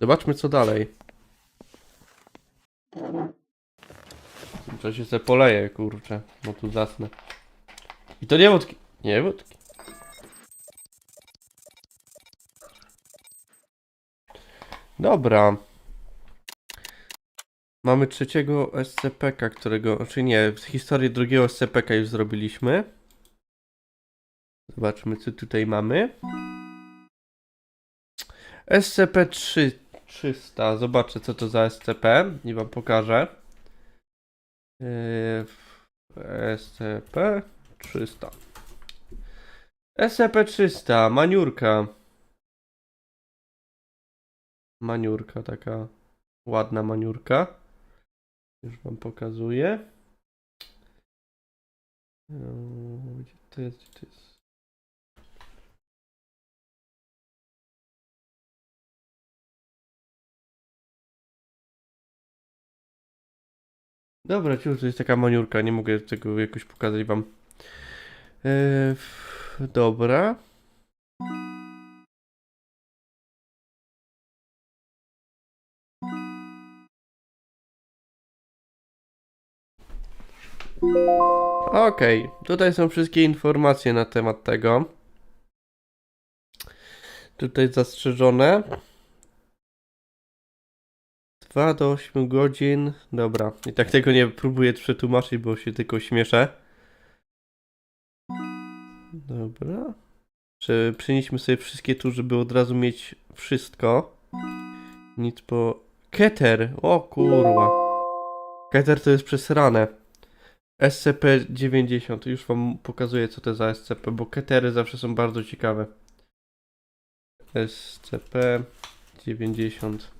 Zobaczmy co dalej. W tym czasie se poleję, kurczę, bo tu zasnę. I to nie wódki. Nie wódki. Dobra. Mamy trzeciego SCP-ka, którego... Znaczy nie, w historii drugiego SCP-ka już zrobiliśmy. Zobaczmy, co tutaj mamy. SCP-300. Zobaczę, co to za SCP i wam pokażę. SCP-300. SCP-300. Maniurka. Maniurka, taka ładna maniurka. Już wam pokazuję. Gdzie to jest? Gdzie to jest? Dobra, już to jest taka maniurka, nie mogę tego jakoś pokazać wam. Dobra. Okej, tutaj są wszystkie informacje na temat tego. Tutaj zastrzeżone. 2 do 8 godzin. Dobra, i tak tego nie próbuję przetłumaczyć, bo się tylko śmieszę. Dobra. Przenieśmy sobie wszystkie tu, żeby od razu mieć wszystko. Nic po... Keter! O kurwa. Keter to jest przesrane. SCP-90. Już wam pokazuję, co to za SCP, bo ketery zawsze są bardzo ciekawe. SCP-90.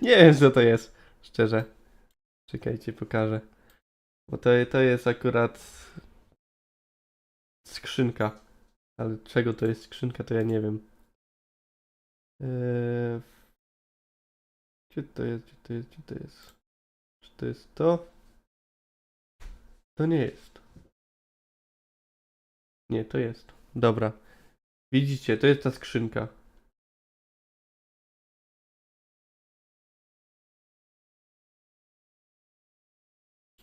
Nie wiem, co to jest. Szczerze. Czekajcie, pokażę. Bo to jest akurat skrzynka. Ale czego to jest skrzynka, to ja nie wiem. Gdzie to jest? Gdzie to jest? Gdzie to jest? Czy to jest to? To nie jest. Nie, to jest. Dobra. Widzicie, to jest ta skrzynka.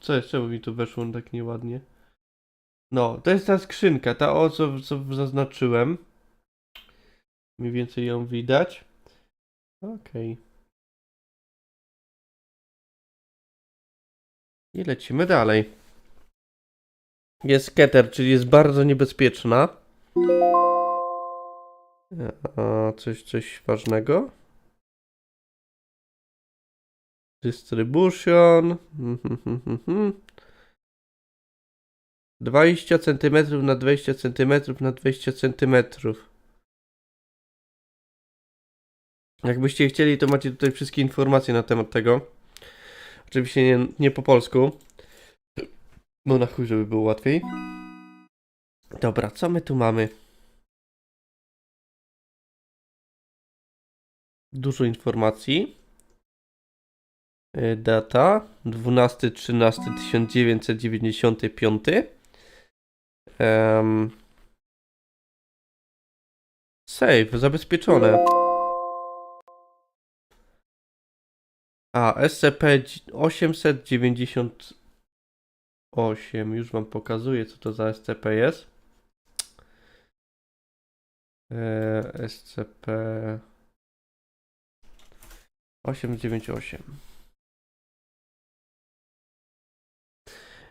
Co jest? Czemu mi tu weszło tak nieładnie? No, to jest ta skrzynka, ta o co zaznaczyłem. Mniej więcej ją widać. Okej. I lecimy dalej. Jest keter, czyli jest bardzo niebezpieczna. Coś ważnego. Distribution. 20 cm na 20 cm na 20 cm. Jakbyście chcieli, to macie tutaj wszystkie informacje na temat tego. Oczywiście nie po polsku. No na chuj, żeby było łatwiej. Dobra, co my tu mamy? Dużo informacji. Data 12.13.1995. Save, zabezpieczone. SCP-898. Już wam pokazuję, co to za SCP jest. SCP-898.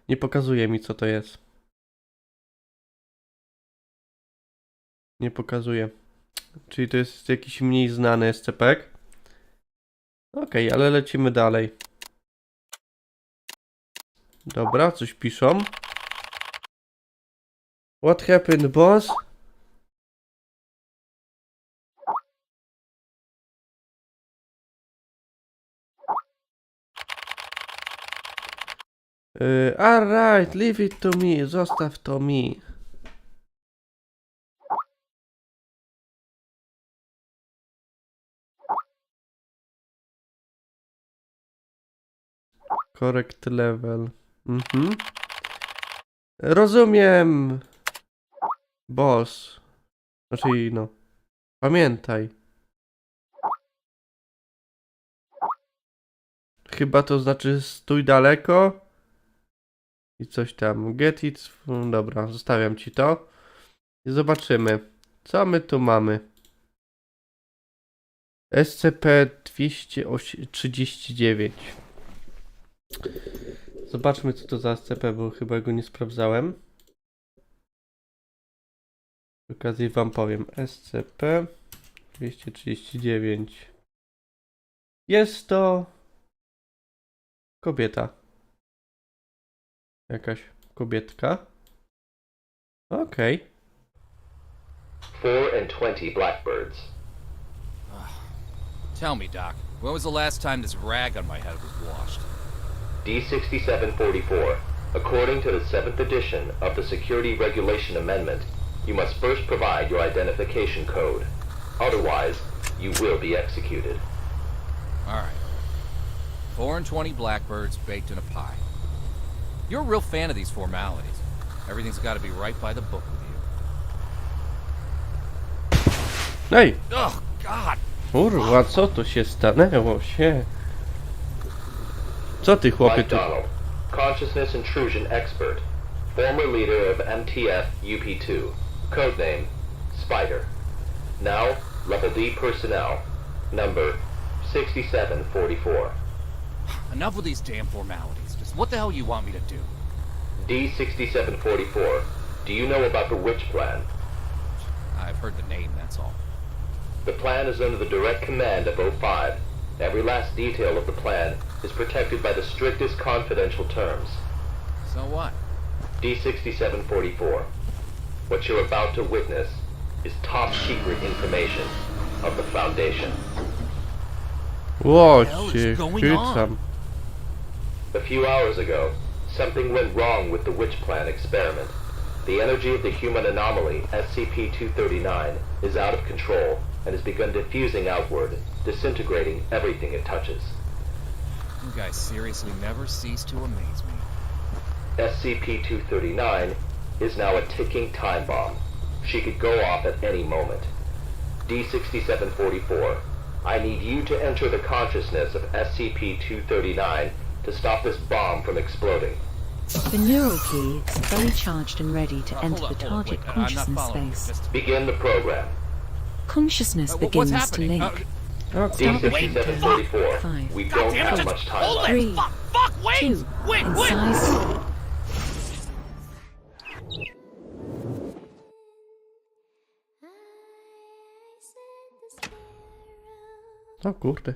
Nie pokazuje mi, co to jest. Nie pokazuje. Czyli to jest jakiś mniej znany SCP. Okej, ale lecimy dalej. Dobra, coś piszą. What happened, boss? Alright, leave it to me. Zostaw to mi. Correct level. Rozumiem. Boss. Znaczy, no. Pamiętaj. Chyba to znaczy stój daleko. I coś tam. Get it. Dobra, zostawiam ci to. I zobaczymy. Co my tu mamy? SCP-239. Zobaczmy, co to za SCP, bo chyba go nie sprawdzałem. Przy okazji wam powiem. SCP-239. Jest to kobieta. Jakaś kobietka. Okej. 4 and 20 blackbirds. Tell me, Doc, when was the last time this rag on my head was washed? D6744. According to the 7th edition of the Security Regulation Amendment, you must first provide your identification code. Otherwise, you will be executed. Alright. 4 and 20 blackbirds baked in a pie. You're a real fan of these formalities. Everything's got to be right by the book with you. Ej! Oh, God! Kurwa, co to się stanęło się? Co ty, chłopie, Mike tu... Donald, Consciousness Intrusion Expert, former leader of MTF UP2, codename Spider. Now, Level D personnel. Number 6744. Enough with these damn formalities. Just what the hell you want me to do? D6744. Do you know about the Witch Plan? I've heard the name, that's all. The plan is under the direct command of O5. Every last detail of the plan is protected by the strictest confidential terms. So what? D6744. What you're about to witness is top secret information of the Foundation. Ło, hell się is going chwycam. A few hours ago, something went wrong with the Witch Plan experiment. The energy of the human anomaly, SCP-239, is out of control and has begun diffusing outward, disintegrating everything it touches. You guys seriously never cease to amaze me. SCP-239 is now a ticking time bomb. She could go off at any moment. D6744, I need you to enter the consciousness of SCP-239 to stop this bomb from exploding. The neural key is fully charged and ready to enter Hold the on, target wait, I'm not consciousness following. space. Begin the program. Consciousness What's begins to happening? link. D6744, we don't damn it, have just much hold time it. left. Fuck, wait! 2. Wait! Incise. O kurde.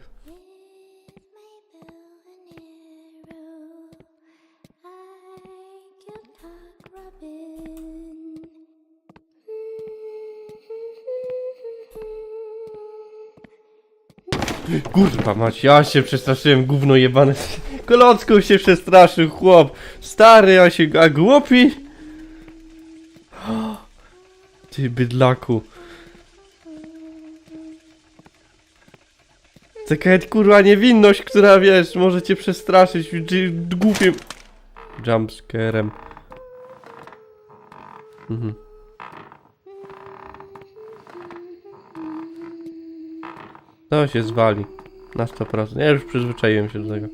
Kurwa mać, ja się przestraszyłem, gówno jebane. Kolocką się przestraszył chłop. Stary, a głupi. Ty bydlaku. Taka kurwa niewinność, która wiesz, może cię przestraszyć głupim jumpscarem. To się zwali. Na 100%. Ja już przyzwyczaiłem się do tego.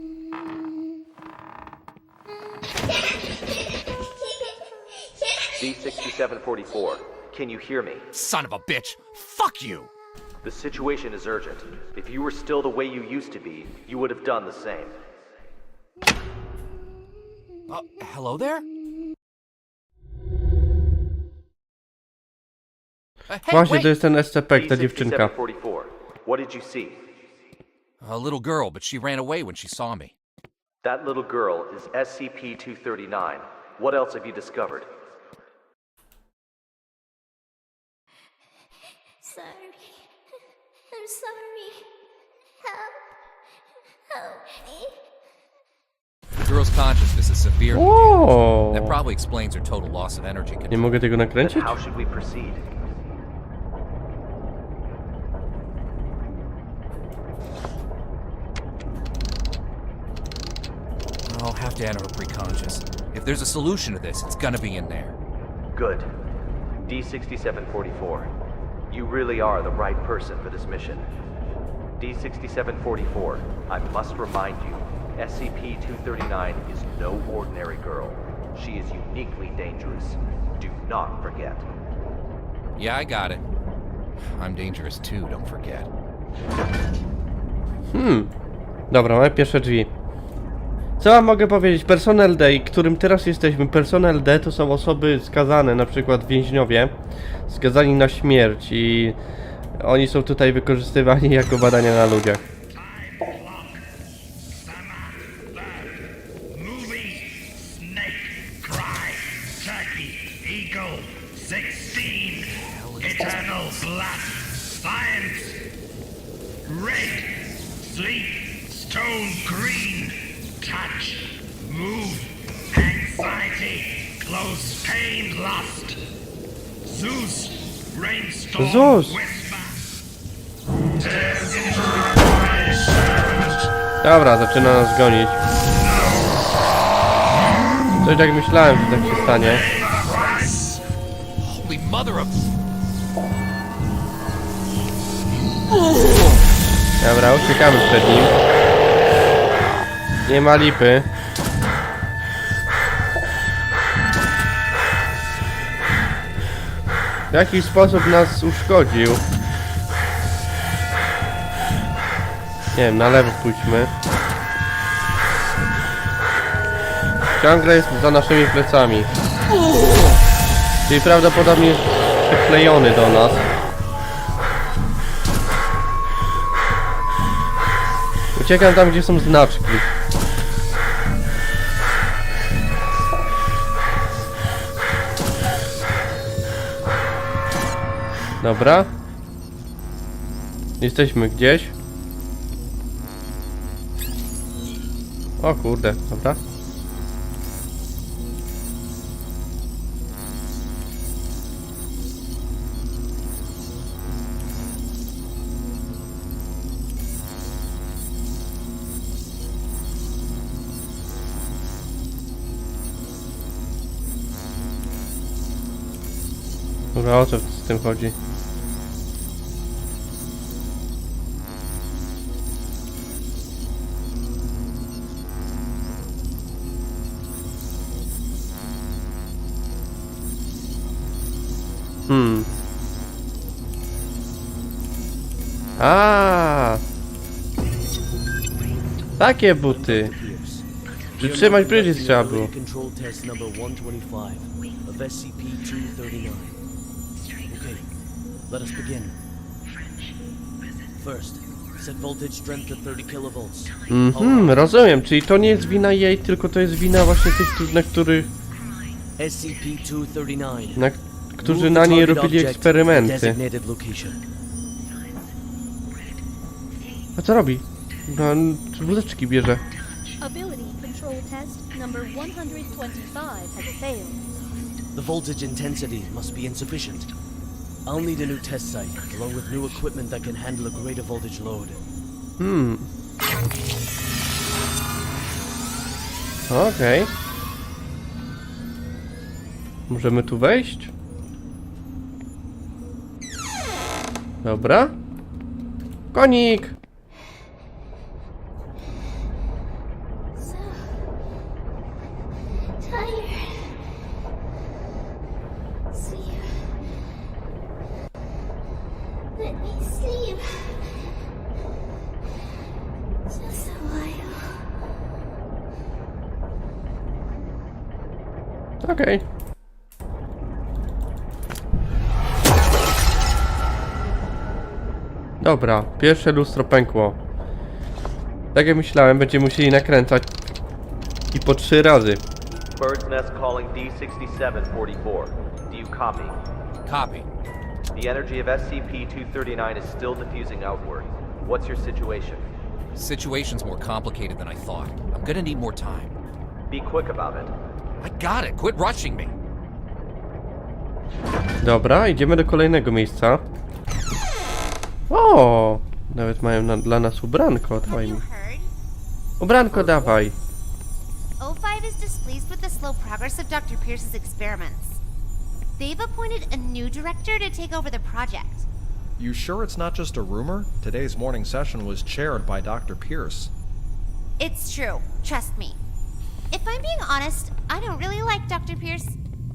D6744, can you hear me? Son of a bitch! Fuck you! The situation is urgent. If you were still the way you used to be, you would have done the same. Hello there? Hey, Właśnie, wait. to jest ten SCP, ta dziewczynka. D6744, what did you see? A little girl, but she ran away when she saw me. That little girl is SCP-239. What else have you discovered? Sorry. I'm sorry. Help me. The girl's consciousness is severely O! damaged. That probably explains her total loss of energy Nie control. mogę tego Then nakręcić? how should we proceed? I'll have to enter her preconscious. If there's a solution to this, it's gonna be in there. Good. D6744, you really are the right person for this mission. D6744, I must remind you, SCP-239 is no ordinary girl. She is uniquely dangerous. Do not forget. Yeah, I got it. I'm dangerous too, don't forget. Dobra, mamy pierwsze drzwi. Co wam mogę powiedzieć? Personel D, którym teraz jesteśmy, personel D to są osoby skazane, na przykład więźniowie, skazani na śmierć i oni są tutaj wykorzystywani jako badania na ludziach. Eternal blood, science, red, sleep, stone green, touch, move, anxiety, close pain, lust, Zeus, rainstorm, Zeus! whisper. Dobra, zaczyna nas gonić. Coś tak myślałem, że tak się stanie. Holy mother of... Dobra, uciekamy przed nim. Nie ma lipy. w jakiś sposób nas uszkodził. Nie wiem, na lewo pójdźmy. Ciągle jest za naszymi plecami. Czyli prawdopodobnie jest przyklejony do nas. Uciekam tam, gdzie są znaczki. Dobra. Jesteśmy gdzieś. O kurde, dobra. Dobra, o co z tym chodzi? Takie buty. Przytrzymać przycisk trzeba było. Control test number 125 of SCP-239. Okay, let us begin. First, set voltage strength to 30 kilovolts. Rozumiem, czyli to nie jest wina jej, tylko to jest wina właśnie tych, na których... SCP-239. Którzy na niej robili eksperymenty. A co robi? No, wózeczki bierze. Ability control test number 125 has failed. The voltage intensity must be insufficient. I'll need a new test site, along with new equipment that can handle a greater voltage load. Okej. Możemy tu wejść? Dobra. Konik! Okej. Dobra, pierwsze lustro pękło. Tak jak myślałem, będziemy musieli nakręcać i po 3 razy. Bird's Nest calling D6744. Do you copy? Copy. The energy of SCP-239 is still diffusing outward. What's your situation? Situation's more complicated than I thought. I'm gonna need more time. Be quick about it. I got it. Quit rushing me. Dobra, idziemy do kolejnego miejsca. O, nawet mają dla nas ubranko, dawaj mi. Ubranko dawaj. O5 is displeased with the slow progress of Dr. Pierce's experiments. They've appointed a new director to take over the project. You sure it's not just a rumor? Today's morning session was chaired by Dr. Pierce. It's true, trust me. If I'm being honest, I don't really like Dr. Pierce.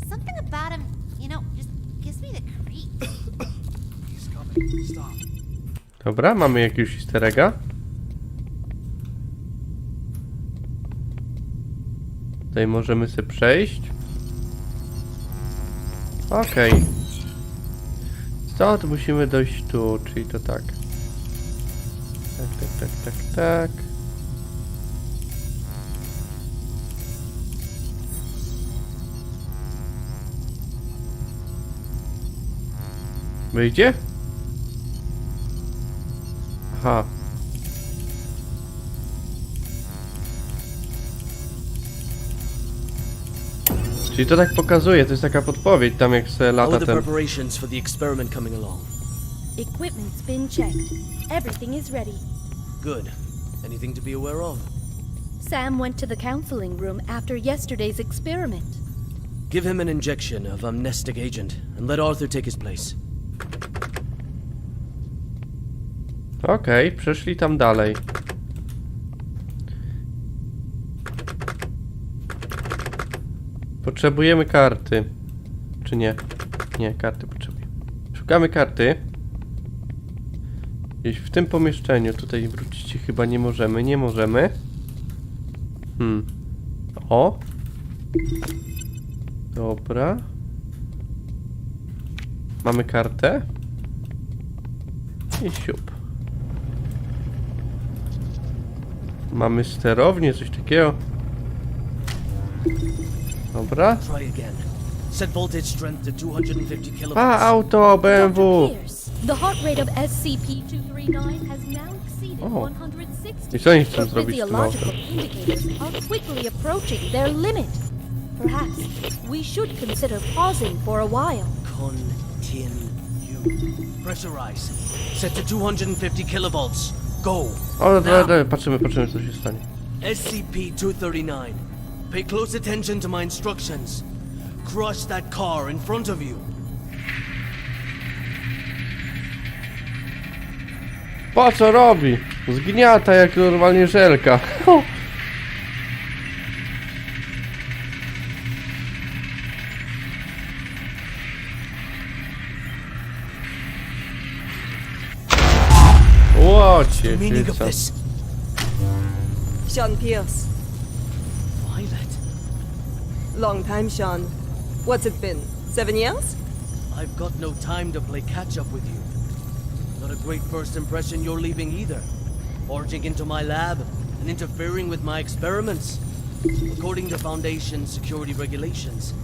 Something about him, you know, just gives me the creeps. He's coming. Stop. Dobra, mamy jakiegoś easter egga. Tutaj możemy sobie przejść. Okej. Stąd musimy dojść tu, czyli to tak. Tak. Wyjdzie? Aha. Czyli to tak pokazuje, to jest taka podpowiedź tam jak se lata ten... preparations for the experiment coming along? Equipment's been checked. Everything is ready. Good. Anything to be aware of? Sam went to the counseling room after yesterday's experiment. Give him an injection of amnestic agent and let Arthur take his place. Okej, przeszli tam dalej. Potrzebujemy karty. Czy nie? Nie, karty potrzebujemy. Szukamy karty. Gdzieś w tym pomieszczeniu. Tutaj wrócić chyba nie możemy. Nie możemy. O. Dobra. Mamy kartę. I siup. Mamy sterownię, coś takiego. Dobra. A, auto BMW. The heart rate of SCP-239 has now exceeded 160. I co oni chcą zrobić z tym autem? Physiological indicators are quickly approaching their limit. Perhaps we should consider pausing for a while. Continue. Pressurize. Set to 250 kilovolts. Go. O, dobra, patrzymy, co się stanie. SCP-239. Pay close attention to my instructions. Crush that car in front of you. Po co robi? Zgniata jak normalnie żelka. Łocie, chyca. Sean Pierce. Violet. Long time, Sean. What's it been? 7 years? I've got no time to play catch up with you. Not a great first impression you're leaving either. Forging into my lab and interfering with my experiments. According to Foundation security regulations,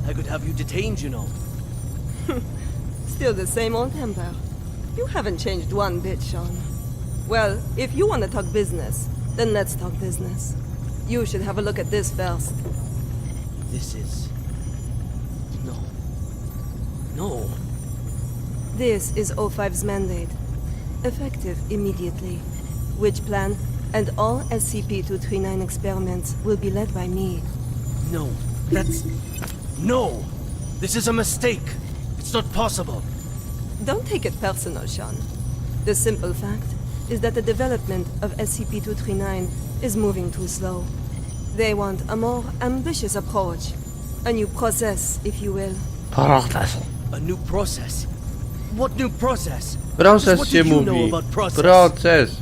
I could have you detained, you know. Still the same old temper. You haven't changed one bit, Sean. Well, if you want to talk business, then let's talk business. You should have a look at this first. This is... No. This is O5's mandate. Effective immediately. Which plan and all SCP-239 experiments will be led by me. No, that's... No! This is a mistake! It's not possible! Don't take it personal, Sean. The simple fact is that the development of SCP-239 is moving too slow. They want a more ambitious approach. A new process, if you will. Process. A new process? What new process? Proces się mówi. Proces.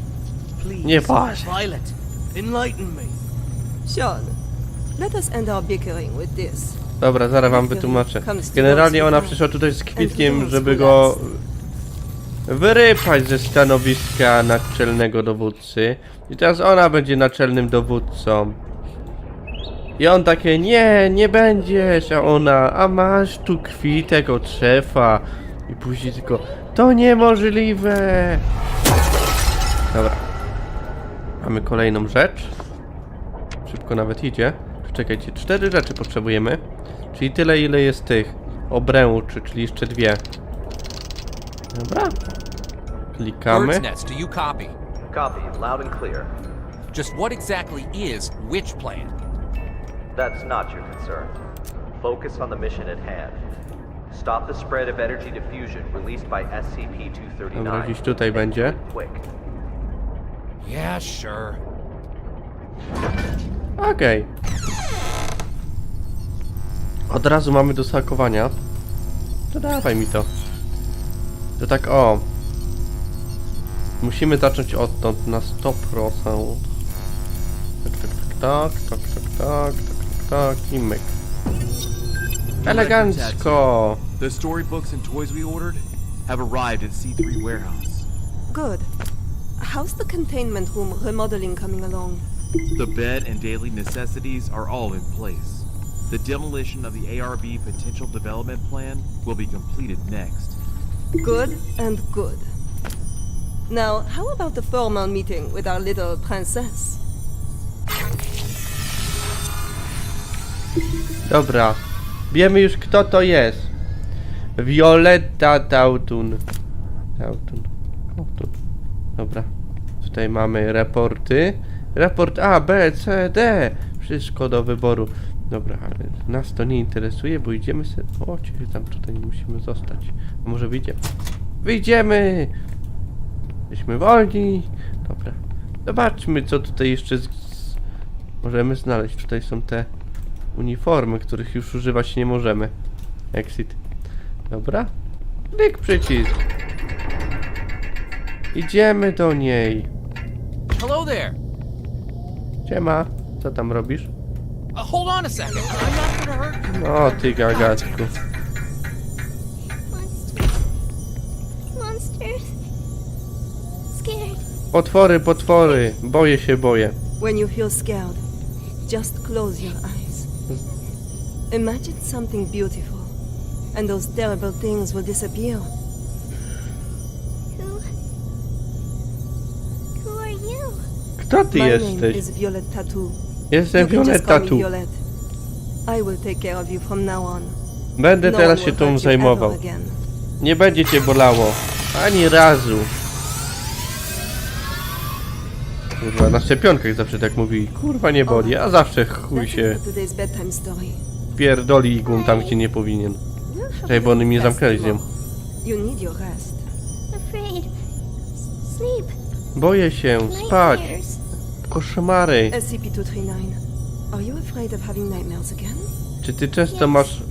Nie pas. Violet, enlighten me. Sean, let us end our bickering with this. Dobra, zaraz wam wytłumaczę. Generalnie ona przyszła tutaj z kwitkiem, żeby go wyrypać ze stanowiska naczelnego dowódcy. I teraz ona będzie naczelnym dowódcą. I on takie, nie będziesz, a ona, a masz tu kwitek od szefa. I później tylko, to niemożliwe. Dobra. Mamy kolejną rzecz. Szybko nawet idzie. Czekajcie, 4 rzeczy potrzebujemy. Czyli tyle, ile jest tych obręczy, czyli jeszcze 2. Dobra. Klikamy. Do you copy? Copy, loud and clear. Just what exactly is which plan? That's not your concern. Focus on the mission at hand. Stop the spread of energy diffusion released by SCP-239. Dobra, gdzieś tutaj będzie. Quick. Yeah, sure. Okej. Od razu mamy do schakowania. To dawaj mi to. To tak o. Musimy zacząć odtąd na 100%. Tak i myk. Elegancko. The storybooks and toys we ordered have arrived at C3 warehouse. Good. How's the containment room remodeling coming along? The bed and daily necessities are all in place. The demolition of the ARB potential development plan will be completed next. Good and good. Now, how about the formal meeting with our little princess? Dobra. Wiemy już, kto to jest. Violetta Tautun. Dobra. Tutaj mamy raporty. Raport A, B, C, D. Wszystko do wyboru. Dobra, ale nas to nie interesuje, bo idziemy sobie... O, ciebie tam tutaj nie musimy zostać. A może wyjdziemy? Wyjdziemy! Jesteśmy wolni. Dobra. Zobaczmy, co tutaj jeszcze możemy znaleźć. Tutaj są te uniformy, których już używać nie możemy. Exit. Dobra. Klik przycisk. Idziemy do niej. Hello there. Siema. Co tam robisz? Hold on a second. I'm not gonna hurt you. O ty gagatku. Monsters. Scared. Potwory, potwory. Boję się, boję. When you feel scared, just close your eyes. Imagine something beautiful, and those terrible things will disappear. Who are you? Kto ty My name jesteś? is Violet Tattoo. Jestem You can just Violeta call me tu. Violet. I will take care of you from now on. Będę No teraz one się will tą hurt you zajmował. ever again. Nie będzie cię bolało. Ani razu. Kurwa, na szczepionkach zawsze tak mówili. Kurwa nie boli, a zawsze chuj się For today's bedtime story. pierdoli igłą tam, gdzie nie powinien. Czekaj, bo oni mnie zamknęli z nią. You need your rest. Afraid. Sleep. Boję się, spać. Nightmares. Koszmary. SCP-239. Are you afraid of having nightmares again? Czy ty często masz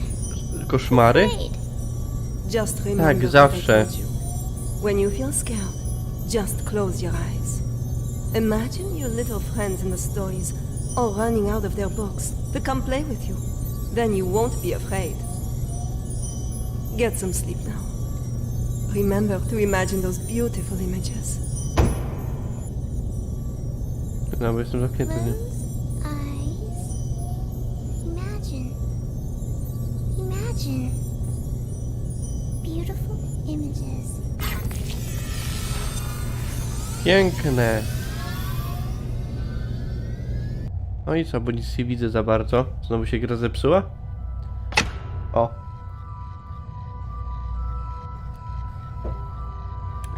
koszmary? Just remember Tak, what zawsze. I told you. When you feel scared, just close your eyes. Imagine your little friends in the stories all running out of their books to come play with you. Then you won't be afraid. Get some sleep now. Remember to imagine those beautiful images. No, bo jestem zamknięty, nie? Eyes. Imagine. Imagine. Beautiful images. Piękne. No i co, bo nic nie widzę za bardzo. Znowu się gra zepsuła? O.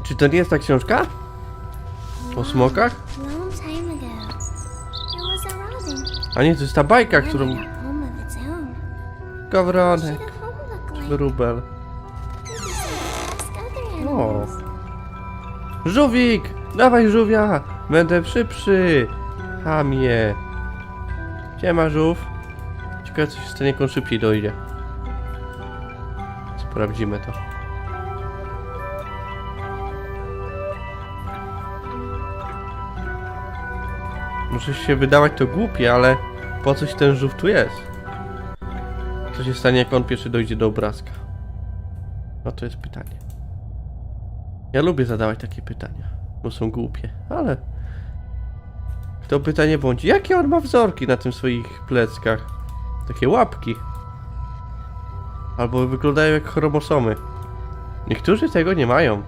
Czy to nie jest ta książka? O smokach? Long time ago, there was a robin. A nie, to jest ta bajka, którą... Wanted a home of its own. Gawronek. What should a home look like? Wróbel. Maybe some other O. animals. Żółwik! Dawaj żółwia! Będę szybszy! Hamie! Siema żółw. Ciekawe co się stanie, jak on szybciej dojdzie. Sprawdzimy to. Może się wydawać to głupie, ale po coś ten żółw tu jest? Co się stanie, jak on pierwszy dojdzie do obrazka? No to jest pytanie. Ja lubię zadawać takie pytania, bo są głupie, ale... To pytanie bądź, jakie on ma wzorki na tym swoich pleckach? Takie łapki. Albo wyglądają jak chromosomy. Niektórzy tego nie mają.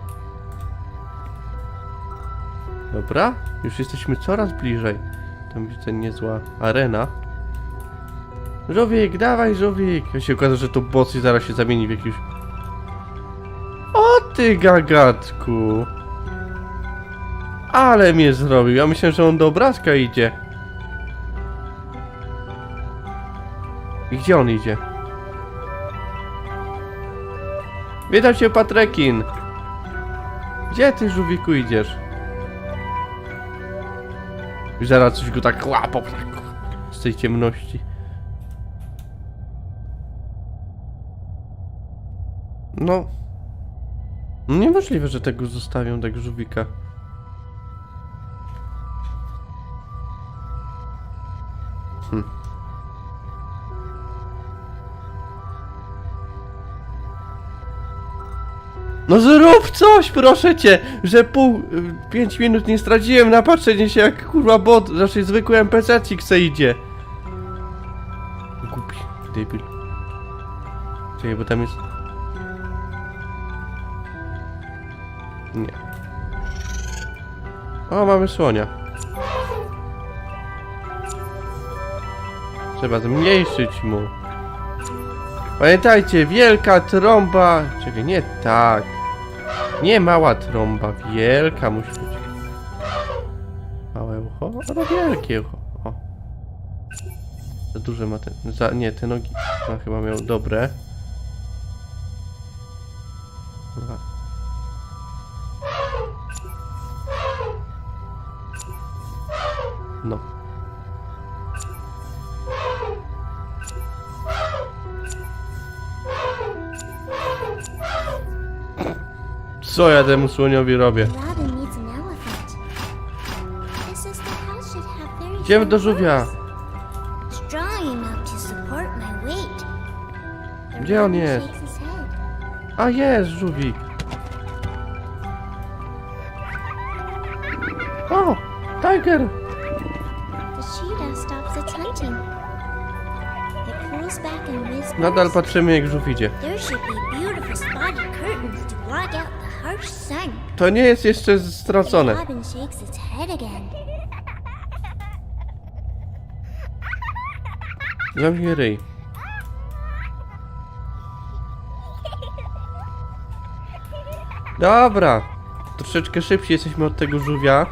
Dobra, już jesteśmy coraz bliżej. Tam widzę niezła arena. Żółwik, dawaj żółwik! Ja się okaże, że to boss i zaraz się zamieni w jakiś... O ty gagatku! Ale mnie zrobił, ja myślałem, że on do obrazka idzie. I gdzie on idzie? Witam cię, Patrekin! Gdzie ty, żółwiku, idziesz? I zaraz coś go tak łapał tak, z tej ciemności. No. Niemożliwe, że tego zostawią, tego żółwika. No zrób coś, proszę cię, że 5 minut nie straciłem na patrzenie się jak kurwa bot, raczej zwykły NPC-cik se idzie. Głupi, debil. Czekaj, bo tam jest... Nie. O, mamy słonia. Trzeba zmniejszyć mu. Pamiętajcie, wielka trąba... Czekaj, nie tak. Nie mała trąba, wielka musi być. Małe ucho? No wielkie ucho. O. Za duże ma ten... Nie, te nogi ma chyba miał dobre. Dobra. No. Co ja temu słoniowi robię? Robin needs an elephant. This is the house should have very Idziemy do strong żółwia. roots. Strong enough to support my weight. The Gdzie on robin jest? shakes his head. A jest, żółwik. O! Tiger! The cheetah stops its hunting. It pulls back and whispers. Nadal patrzymy jak żółw idzie. There should be beautiful spotted curtains to block out the harsh sun. To nie jest jeszcze stracone. Robin shakes its head again. Zamknij ryj. Dobra. Troszeczkę szybciej jesteśmy od tego żółwia.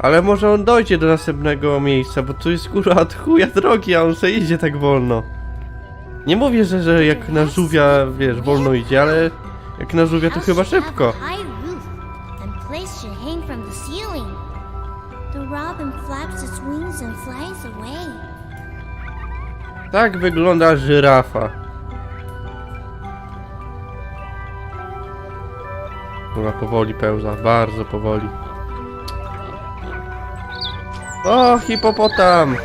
Ale może on dojdzie do następnego miejsca, bo tu jest kurwa od chuja drogi, a on se idzie tak wolno. Nie mówię, że jak na żółwia, wiesz, wolno idzie, ale jak na żółwia to chyba szybko. High roof and place should hang from the ceiling. The robin flaps its wings and flies away. Tak wygląda żyrafa. Ona powoli pełza, bardzo powoli. O, hipopotam! The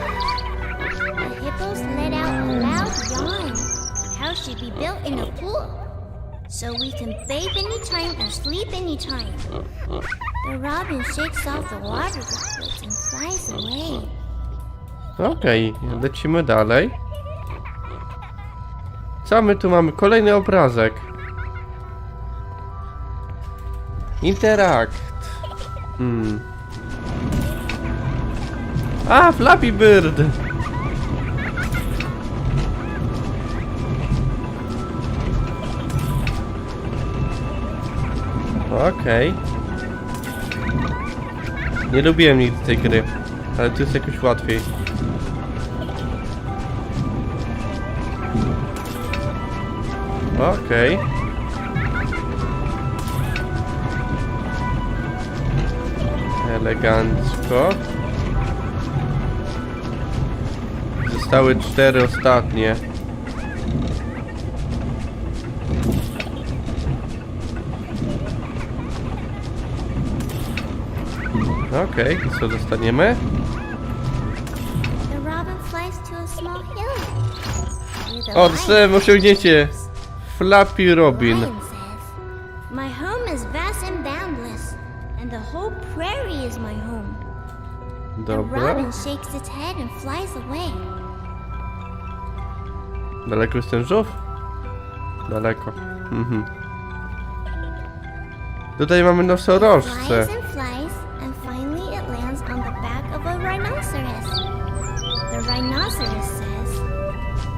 hippos let out a loud yawn. The house should be built in a pool, so we can bathe anytime and sleep anytime. The robin shakes off the water droplets and flies away. Okej, lecimy dalej. Co my tu mamy? Kolejny obrazek. Interakt. A, Flappy Bird! Okej. Nie lubiłem nigdy tej gry, ale tu jest jakoś łatwiej. Okej. Elegancko. Zostały 4 ostatnie. Okej, co dostaniemy? The robin flies to a small hill. With a O, light. dostałem osiągnięcie! Flappy Robin. Lion says, "My home is vast and boundless, and the whole prairie is my home." The Dobra. robin shakes its head and flies away. Daleko jest ten żółw? Daleko. Tutaj mamy nosorożce. Flies and flies, and finally it lands on the back of a rhinoceros. The rhinoceros says,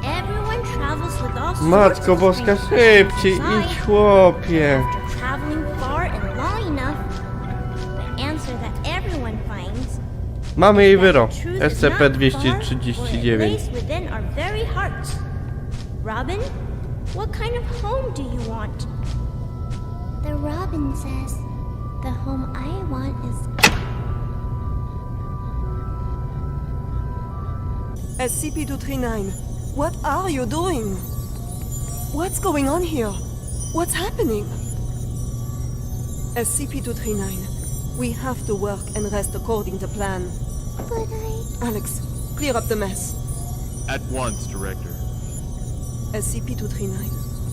"Everyone travels with all sorts Matko of boska, things szybciej, inside. idź chłopie. After traveling far and long enough, the answer that everyone finds Mamy jej wyro. truth is not far or it SCP-239. lays within our very hearts. Robin, what kind of home do you want? The robin says, "The home I want is..." SCP-239, what are you doing? What's going on here? What's happening? SCP-239, we have to work and rest according to plan. But Alex, clear up the mess. At once, Director. SCP-239,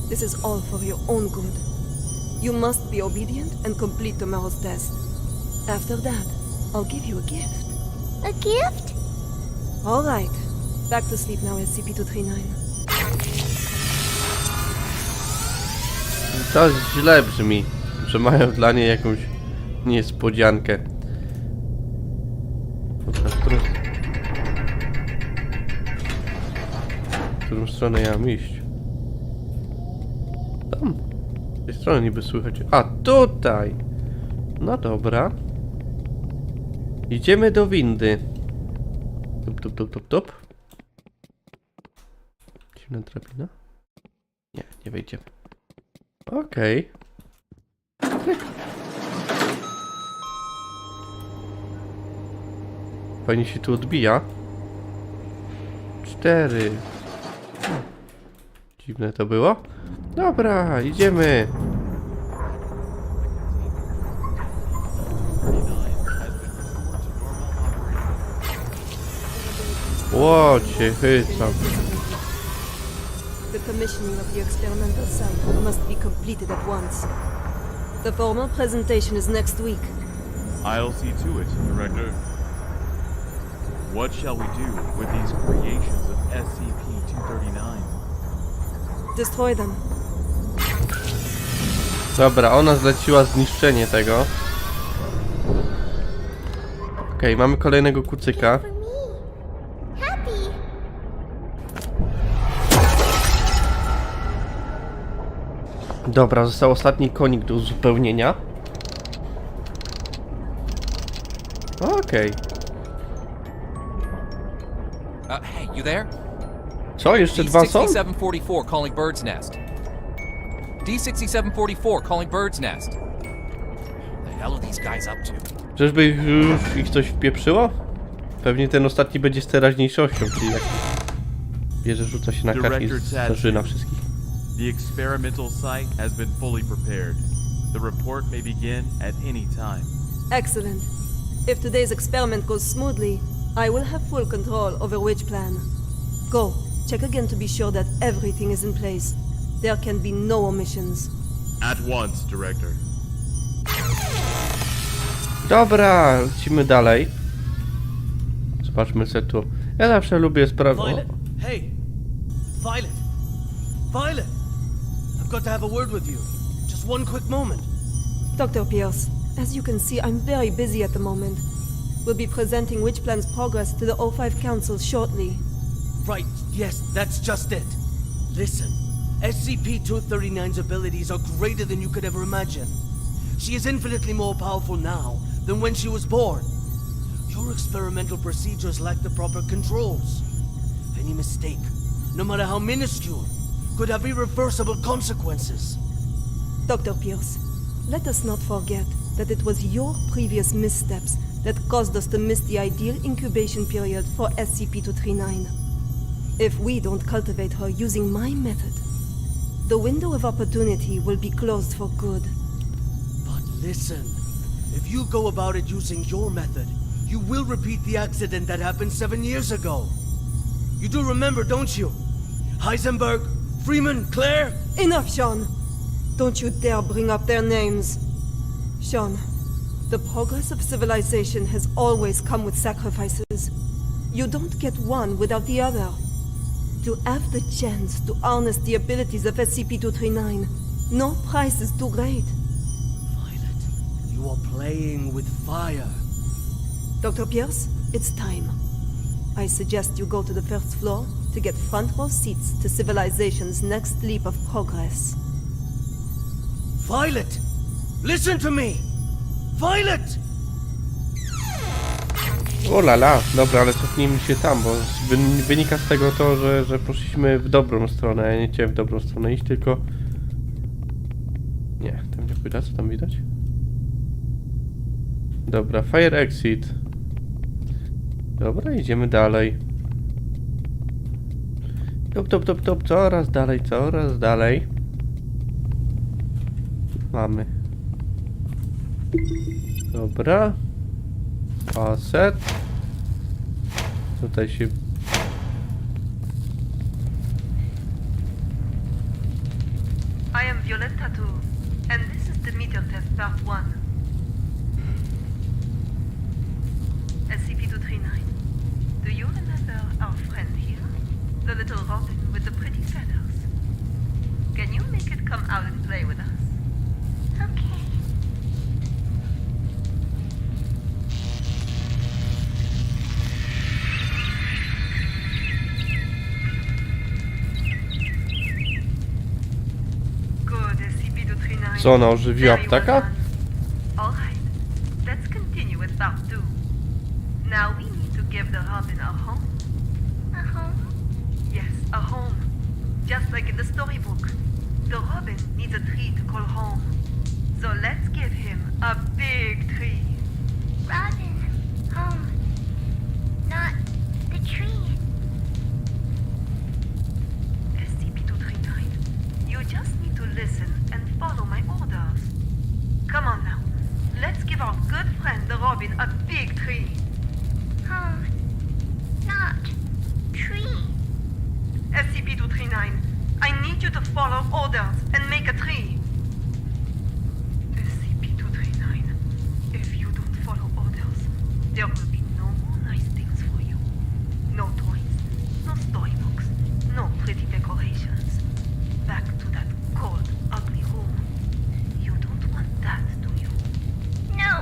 this is all for your own good. You must be obedient and complete tomorrow's test. After that, I'll give you a gift. A gift? All right. Back to sleep now, SCP-239. To źle brzmi, że mają dla niej jakąś niespodziankę. W którą stronę ja mam iść? Tam. Z tej strony niby słychać. A, tutaj! No dobra. Idziemy do windy. Tup, tup, tup, tup, tup. Dziwna drabina? Nie, nie wejdziemy. Okej. Fajnie się tu odbija. 4. Dziwne to było. Dobra, idziemy. Łocie, chycam. The commissioning of the experimental site must be completed at once. The formal presentation is next week. I'll see to it, Director. What shall we do with these creations of SCP-239? Destroy them. Dobra, ona zleciła zniszczenie tego. Okej, mamy kolejnego kucyka. Dobra, został ostatni konik do uzupełnienia. Okej. Hey, you there? Co? Jeszcze dwa są? D6744 calling Bird's Nest. D6744 calling Bird's Nest. The hell are these guys up to? Czyżby już ich coś wpieprzyło? Pewnie ten ostatni będzie z teraźniejszością, czyli jak bierze, rzuca się na kartę i zażyna wszystkich. The experimental site has been fully prepared. The report may begin at any time. Excellent. If today's experiment goes smoothly, I will have full control over which plan. Go, check again to be sure that everything is in place. There can be no omissions. At once, Director. Dobra, lecimy dalej. Zobaczmy co tu. Ja zawsze lubię sprawę. Violet, hey! Violet! Violet! I've got to have a word with you. Just one quick moment. Dr. Pierce, as you can see, I'm very busy at the moment. We'll be presenting Witch Plan's progress to the O5 Council shortly. Right, yes, that's just it. Listen, SCP-239's abilities are greater than you could ever imagine. She is infinitely more powerful now than when she was born. Your experimental procedures lack the proper controls. Any mistake, no matter how minuscule, could have irreversible consequences. Dr. Pierce, let us not forget that it was your previous missteps that caused us to miss the ideal incubation period for SCP-239. If we don't cultivate her using my method, the window of opportunity will be closed for good. But listen, if you go about it using your method, you will repeat the accident that happened 7 years ago. You do remember, don't you? Heisenberg, Freeman, Claire? Enough, Sean! Don't you dare bring up their names. Sean, the progress of civilization has always come with sacrifices. You don't get one without the other. To have the chance to harness the abilities of SCP-239, no price is too great. Violet, you are playing with fire. Dr. Pierce, it's time. I suggest you go to the first floor to get front row seats to civilization's next leap of progress. Violet! Listen to me! Violet! O la la, dobra, ale cofnijmy się tam, bo wynika z tego to, że poszliśmy w dobrą stronę. Ja nie chciałem w dobrą stronę iść, tylko... Nie, tam nie widać, co tam widać? Dobra, fire exit. Dobra, idziemy dalej. Top, coraz dalej. Mamy. Dobra. Aset. Tutaj się... I am Violetta Tattoo, and this is the meter test part 1. SCP-239, do you remember our friend here? The little robin with the pretty feathers? Can you make it come out and play with us? Okay. Good, SCP-239. Co, ona ożywiła Very ptaka? well done. All right, let's continue with part 2. Now we need to give the robin a home. A home? Yes, a home. Just like in the storybook. The robin needs a tree to call home. So let's give him a big tree. Robin, home. Not the tree. SCP-239, you just need to listen and follow my orders. Come on now. Let's give our good friend the robin a big tree. Home. Not tree. SCP-239, I need you to follow orders and make a tree. SCP-239, if you don't follow orders, there will be no more nice things for you. No toys, no storybooks, no pretty decorations. Back to that cold, ugly room. You don't want that, do you? No.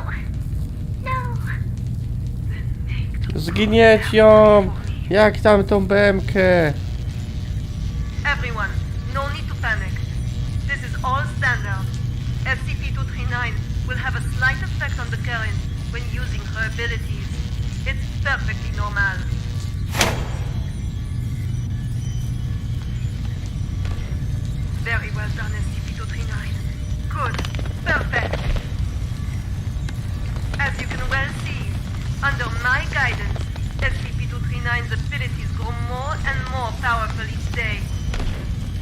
No. Zginieć ją! Jak tam tą BMkę? Everyone, no need to panic. This is all standard. SCP-239 will have a slight effect on the current when using her abilities. It's perfectly normal. Very well done, SCP-239. Good. Perfect. As you can well see, under my guidance, SCP-239's abilities grow more and more powerful each day.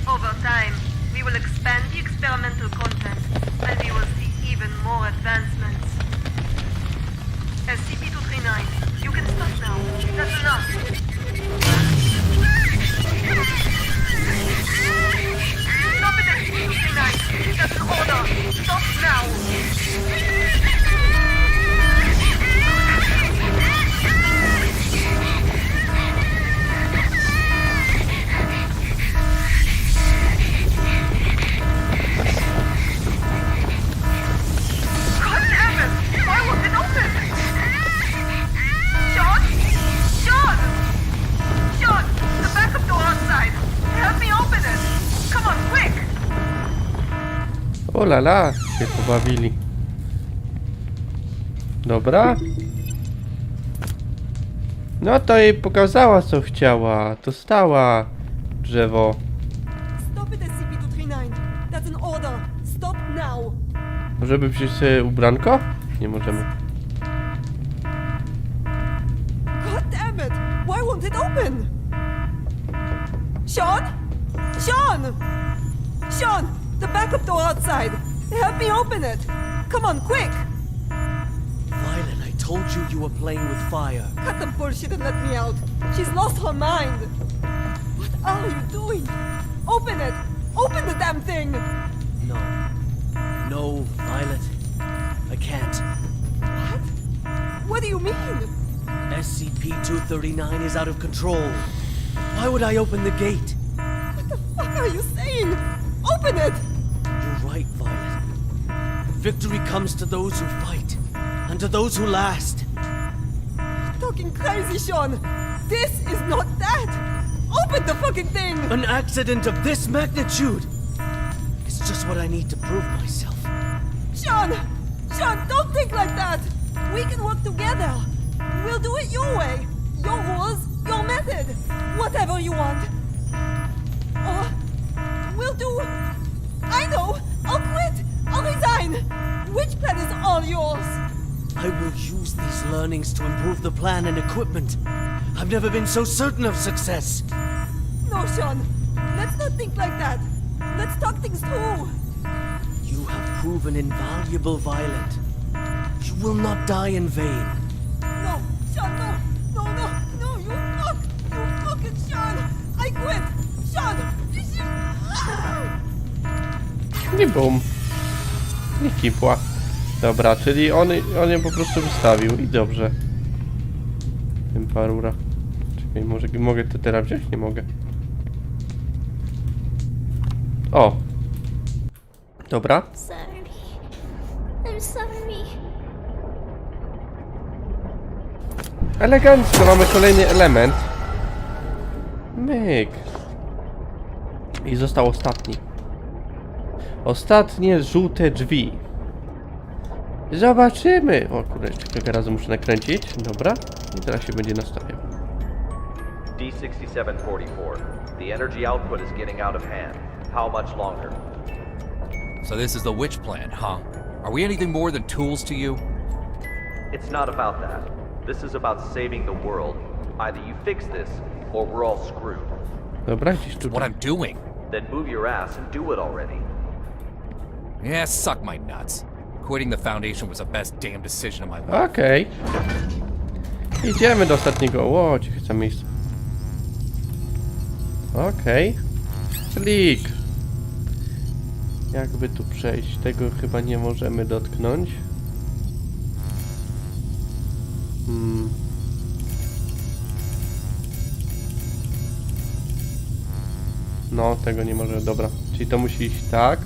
Over time, we will expand the experimental content, and we will see even more advancements. SCP-239, you can stop now. That's enough. Stop it, SCP-239. That's an order. Stop now. O la la, się pobawili. Dobra. No to jej pokazała, co chciała. Dostała drzewo. Stop it, SCP-239. That's an order. Stop now. Możemy wziąć sobie ubranko? Nie możemy. God damn it! Why won't it open? Sean? Sean! Sean! The backup door outside! Help me open it! Come on, quick! Violet, I told you you were playing with fire. Cut the bullshit and let me out! She's lost her mind! What are you doing? Open it! Open the damn thing! No. No, Violet. I can't. What? What do you mean? SCP-239 is out of control. Why would I open the gate? What the fuck are you saying? Open it! You're right, Violet. Victory comes to those who fight, and to those who last. You're talking crazy, Sean! This is not that! Open the fucking thing! An accident of this magnitude! It's just what I need to prove myself. Sean! Sean, don't think like that! We can work together! We'll do it your way! Your rules, your method! Whatever you want! Or we'll do... I know! I'll quit! I'll resign! Which plan is all yours? I will use these learnings to improve the plan and equipment. I've never been so certain of success. No, Sean. Let's not think like that. Let's talk things through. You have proven invaluable, Violet. You will not die in vain. No, Sean, no. No, no, no, you fuck! You fucking Sean! I quit! Sean! I bum. Nie kipła. Dobra, czyli on ją po prostu wystawił i dobrze. Temparura. Czekaj, może mogę to teraz wziąć? Nie mogę. O! Dobra. Sorry. I'm sorry. Elegancko, mamy kolejny element. Myk. I został ostatni. Ostatnie żółte drzwi. Zobaczymy. O kurde, kilka razy muszę nakręcić. Dobra. I teraz się będzie nastawiał. D6744. The energy output is getting out of hand. How much longer? So this is the witch plan, huh? Are we anything more than tools to you? It's not about that. This is about saving the world. Either you fix this, or we're all screwed. Dobra, gdzieś tu. What I'm doing. Then move your ass and do it already. Yeah, suck my nuts. Quitting the Foundation was the best damn decision of my life. Okej. Idziemy do ostatniego. Ło, ciekawe miejsce. Okej. Klik. Jakby tu przejść? Tego chyba nie możemy dotknąć. No, tego nie może. Dobra. Czyli to musi iść tak.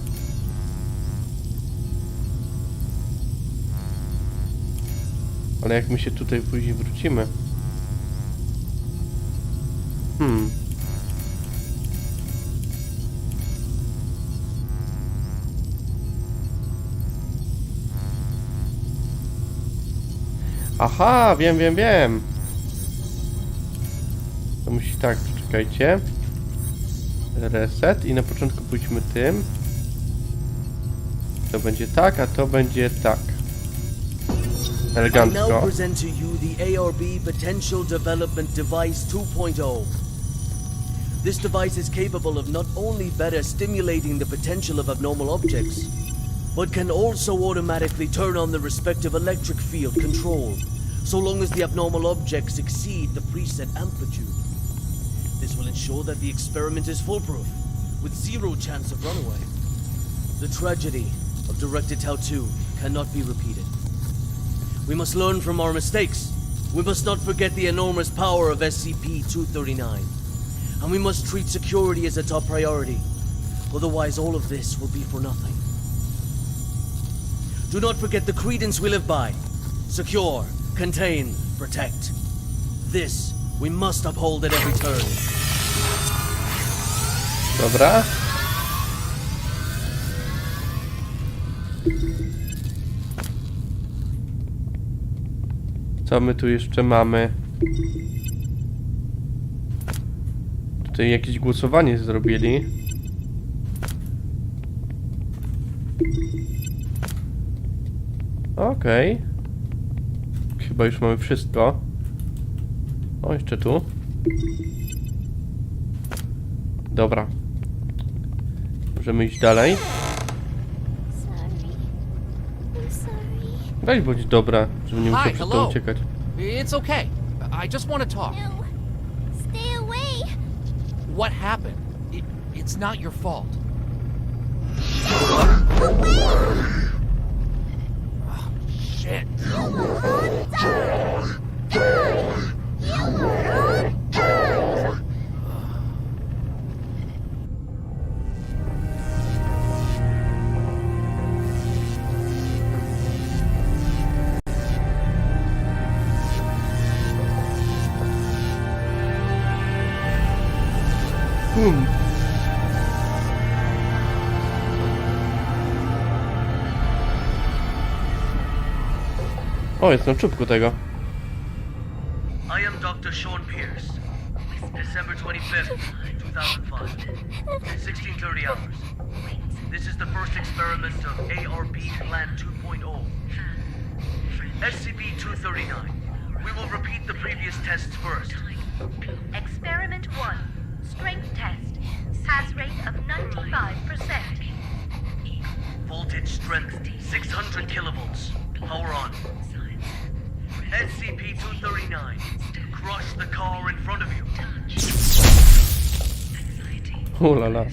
Ale jak my się tutaj później wrócimy? Aha, wiem. To musi tak, czekajcie. Reset i na początku pójdźmy tym. To będzie tak, a to będzie tak. I now Elegancko. present to you the ARB Potential Development Device 2.0. This device is capable of not only better stimulating the potential of abnormal objects, but can also automatically turn on the respective electric field control, so long as the abnormal objects exceed the preset amplitude. This will ensure that the experiment is foolproof, with zero chance of runaway. The tragedy of directed Tau 2 cannot be repeated. We must learn from our mistakes. We must not forget the enormous power of SCP-239. And we must treat security as a top priority. Otherwise, all of this will be for nothing. Do not forget the credence we live by. Secure, contain, protect. This we must uphold at every turn. Dobra. Co my tu jeszcze mamy? Tutaj jakieś głosowanie zrobili. Okej. Chyba już mamy wszystko. O, jeszcze tu. Dobra. Możemy iść dalej. Weź bądź dobra, żeby nie musiał przez to uciekać. It's okay. I just want to talk. No. Stay away. What happened? It's not your fault. Oh, shit. You will all die. Die. You will all die. O, jest na czubku tego. I am Dr. Sean Pierce. December 25th, 2005. 16:30 hours. This is the first experiment of ARB Plan 2.0. SCP-239. We will repeat the previous tests first. Experiment 1. Strength test. Pass rate of 95%. Voltage strength 600 kilovolts. Power on. SCP-239. Crush the car in front of you. Oh la la.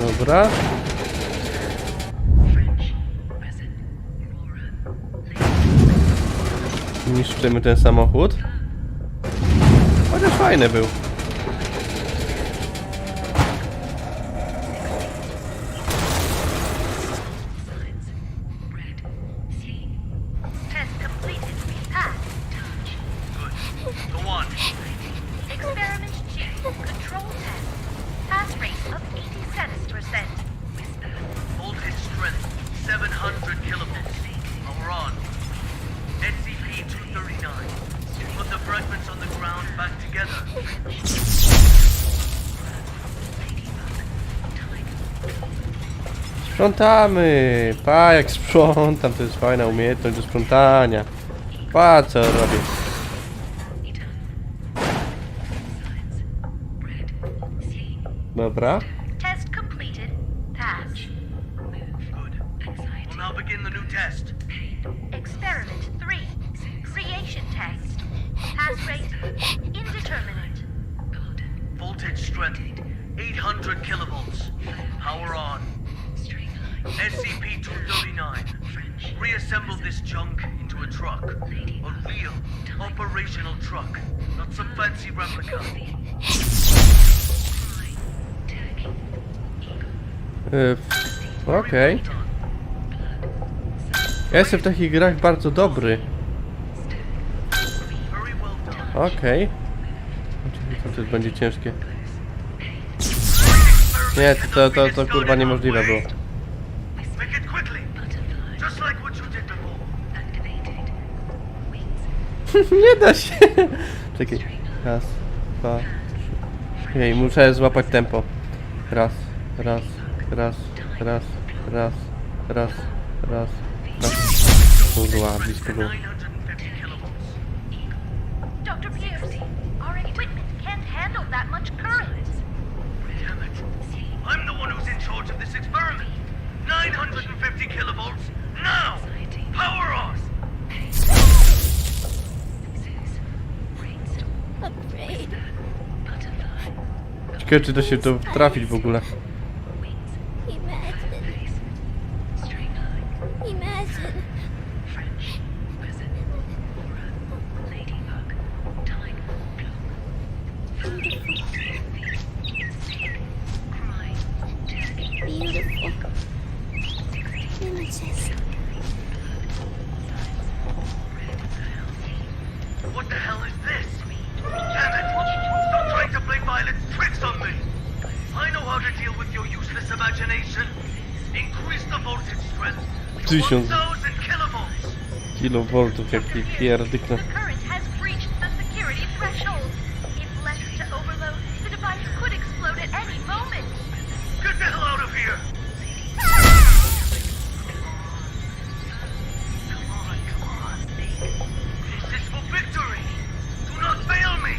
Dobra. Niszczymy ten samochód. Chociaż fajny był. Test completed. Pass. Good. Go on. Experiment 2. Control test. Pass rate of 87%. Voltage strength 700 kilovolts. Power on. SCP-239. Put the fragments on the ground back together. Sprzątamy! Pa, jak sprzątam, to jest fajna umiejętność do sprzątania. Pa, co robię? Dobra. Test completed. Pass. begin the new test. Experiment 3. Creation test. Pass rate indeterminate. Voltage strength 800 kilovolts. Power on. SCP-239. Reassemble this junk into a truck. A real, operational truck. Not some fancy replica. Okej. Ja jestem w takich grach bardzo dobry. Okej. To będzie ciężkie. Nie, to kurwa niemożliwe było. Nie da się. Czekaj. Raz, dwa, trzy. Ej, muszę złapać tempo. Raz, raz, raz, raz, raz, raz, raz, raz. Kurwa, blisko było. Dr. Pierce, our equipment can't handle that much current. Damn it. I'm the one who's in charge of this experiment. 950 kilovolts, now! Power on! Ciekawe, czy da się to trafić w ogóle. What the hell is this? Damn it! Stop trying to play violent tricks on me! I know how to deal with your useless imagination. Increase the voltage strength to 1000 1000 kilovolts. kilowoltów, jaki pierdyknę. The current has breached the security threshold. If left to overload, the device could explode at any moment. Get the hell out of here! Come on. This is for victory! Do not fail me!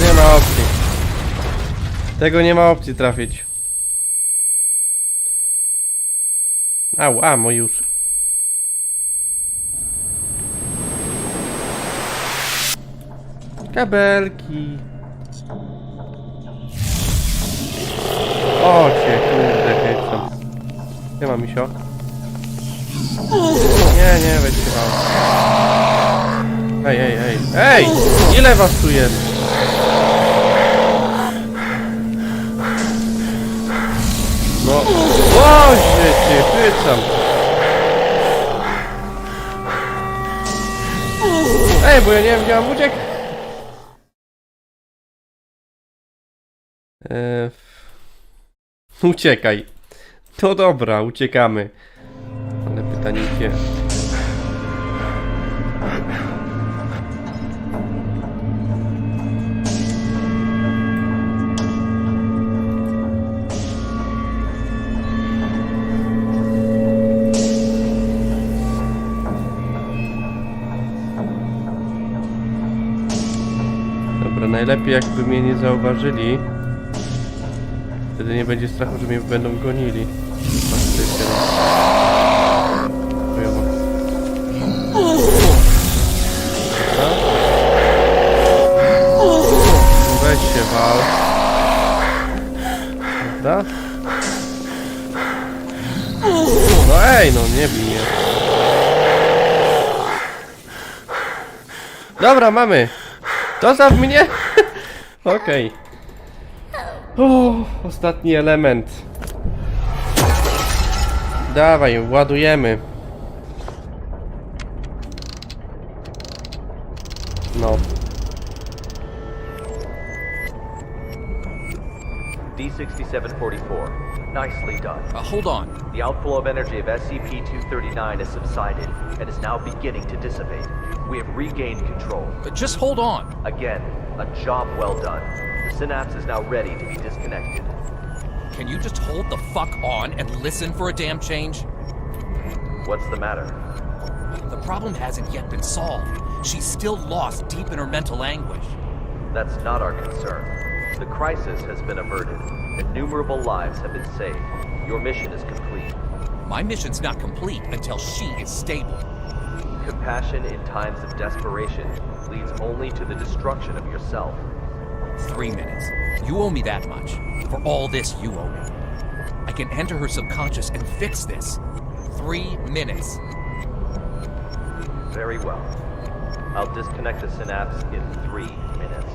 Nie ma opcji. Tego nie ma opcji trafić. Au, mój już. Kabelki. O cię, kurde, hejcam. Nie ma misio. Nie, weź się bał. Ej! Ile was tu jest? No, boże cię, chwycam. Ej, bo ja nie wiem, gdzie mam uciekł. Uciekaj. To dobra, uciekamy. Ale pytanie gdzie? Dobra, najlepiej jakby mnie nie zauważyli. Wtedy nie będzie strachu, że mnie będą gonili. Weź się wal. Prawda? No ej, no nie bij mnie. Dobra, mamy. Dostaw mnie. Okej. Ostatni element. Dawaj, ładujemy. No. D6744. Nicely done. Hold on. The outflow of energy of SCP-239 has subsided and is now beginning to dissipate. We have regained control. Just hold on. Again, a job well done. The synapse is now ready to be disconnected. Can you just hold the fuck on and listen for a damn change? What's the matter? The problem hasn't yet been solved. She's still lost deep in her mental anguish. That's not our concern. The crisis has been averted. Innumerable lives have been saved. Your mission is complete. My mission's not complete until she is stable. Compassion in times of desperation leads only to the destruction of yourself. 3 minutes. You owe me that much. For all this, you owe me. I can enter her subconscious and fix this. 3 minutes. Very well. I'll disconnect the synapse in 3 minutes.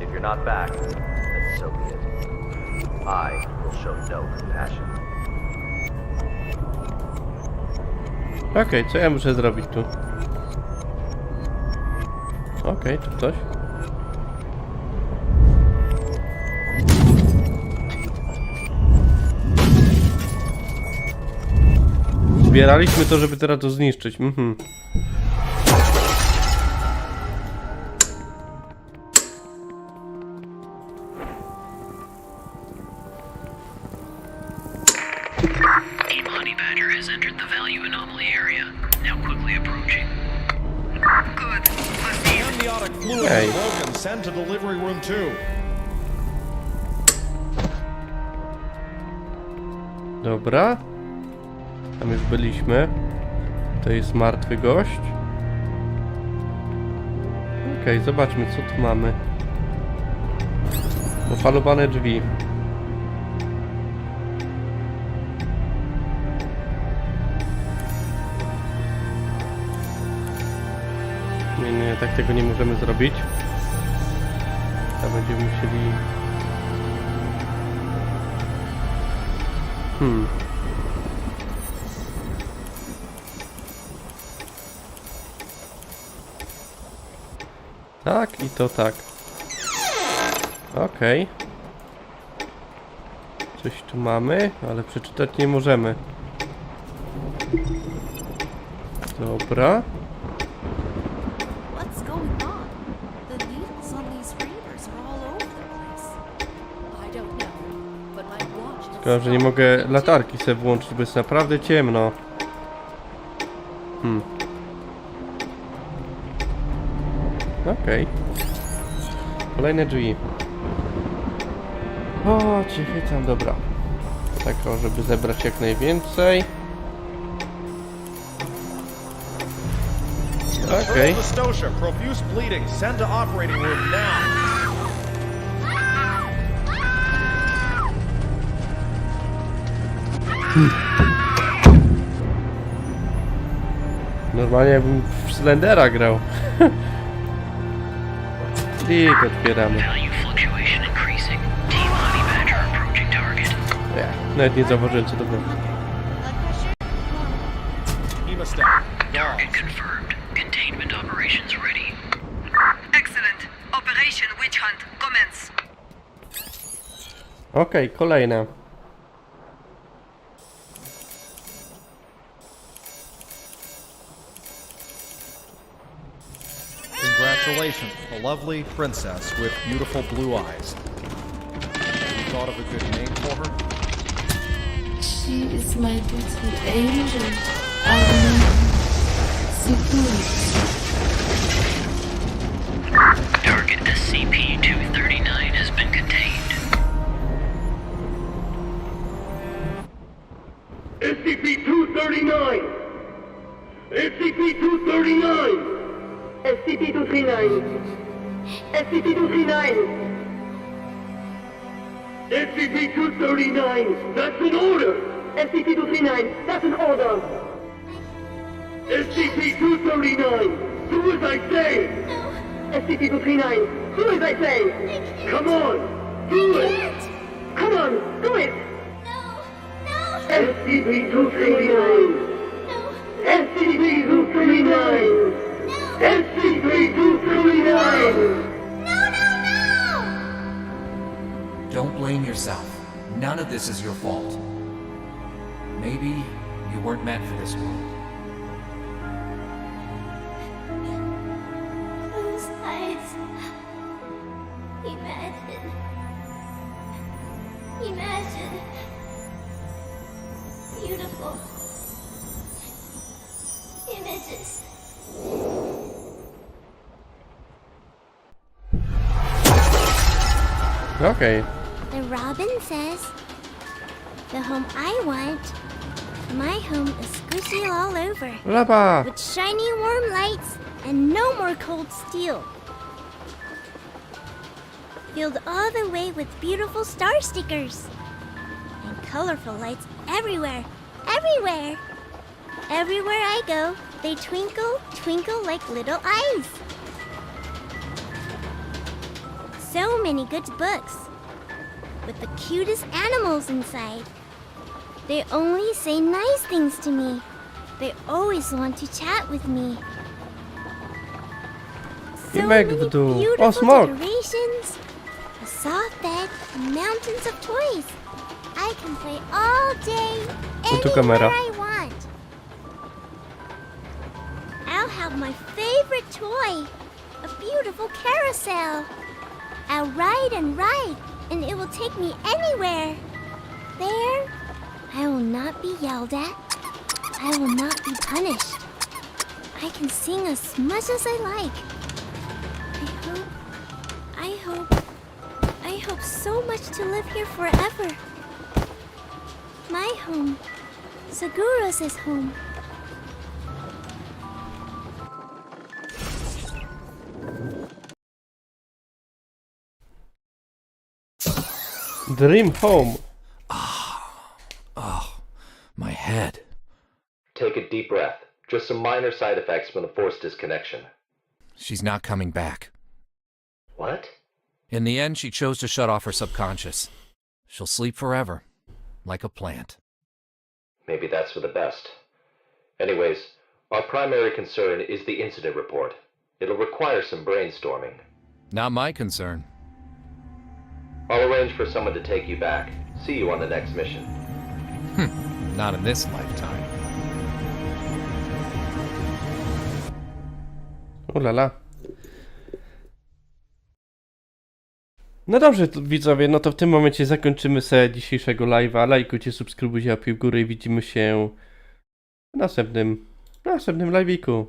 If you're not back, then so be it. I will show no compassion. Okej, co ja muszę zrobić tu? Okej, tu ktoś. Zbieraliśmy to, żeby teraz to zniszczyć. Team Honey Badger has entered the value anomaly area. Now quickly approaching. Good. Amniotic fluid Hey. is broken. Send to delivery room 2. Dobra. Tam już byliśmy. To jest martwy gość. Okej, zobaczmy co tu mamy. Pofalowane drzwi. Nie, tak tego nie możemy zrobić. A będziemy musieli... Tak i to tak. Okej. Coś tu mamy, ale przeczytać nie możemy. Dobra. What's going on? The needles on these readers are all over the place. I don't know, but my watch. Tylko, że nie mogę latarki sobie włączyć, bo jest naprawdę ciemno. Okej. Kolejne drzwi. O, cichy tam, dobra. Tak, o, żeby zebrać jak najwięcej. Okej. Stocia, profuse bleeding. Send to operating room now. Normalnie jakbym w Slendera grał. Klik, otwieramy. Nawet nie zauważyłem co to było. Target confirmed. Containment operations ready. Excellent. Operation Witch Hunt commence. Okej, kolejne. Congratulations, a lovely princess with beautiful blue eyes. Have you thought of a good name for her? She is my little angel. Target SCP-239 has been contained. SCP-239! SCP-239! SCP-239! SCP-239! SCP-239! That's an order! SCP-239! That's an order! SCP-239! Do as I say! SCP-239! Do as I say! Come on! Do it! Come on! Do it! SCP-239! SCP-239! SCP-239! Don't blame yourself. None of this is your fault. Maybe you weren't meant for this world. Close eyes. Imagine. Beautiful. Images. Okej. The robin says, the home I want, my home is squishy all over, Laba! with shiny warm lights and no more cold steel. Filled all the way with beautiful star stickers and colorful lights everywhere, everywhere. Everywhere I go, they twinkle, twinkle like little eyes. So many good books with the cutest animals inside. They only say nice things to me. They always want to chat with me. So many beautiful decorations, a soft bed, and mountains of toys. I can play all day, anywhere I want. I'll have my favorite toy, a beautiful carousel. I'll ride and ride, and it will take me anywhere. There, I will not be yelled at. I will not be punished. I can sing as much as I like. I hope so much to live here forever. My home, Seguros' home. Dream home. Oh, my head. Take a deep breath. Just some minor side effects from the forced disconnection. She's not coming back. What? In the end, she chose to shut off her subconscious. She'll sleep forever, like a plant. Maybe that's for the best. Anyways, our primary concern is the incident report. It'll require some brainstorming. Not my concern. I'll arrange for someone to take you back. See you on the next mission. Not in this lifetime. Ulala. No dobrze, widzowie, no to w tym momencie zakończymy sobie dzisiejszego live'a. Lajkujcie, subskrybujcie, łapki w górę i widzimy się w następnym live'iku.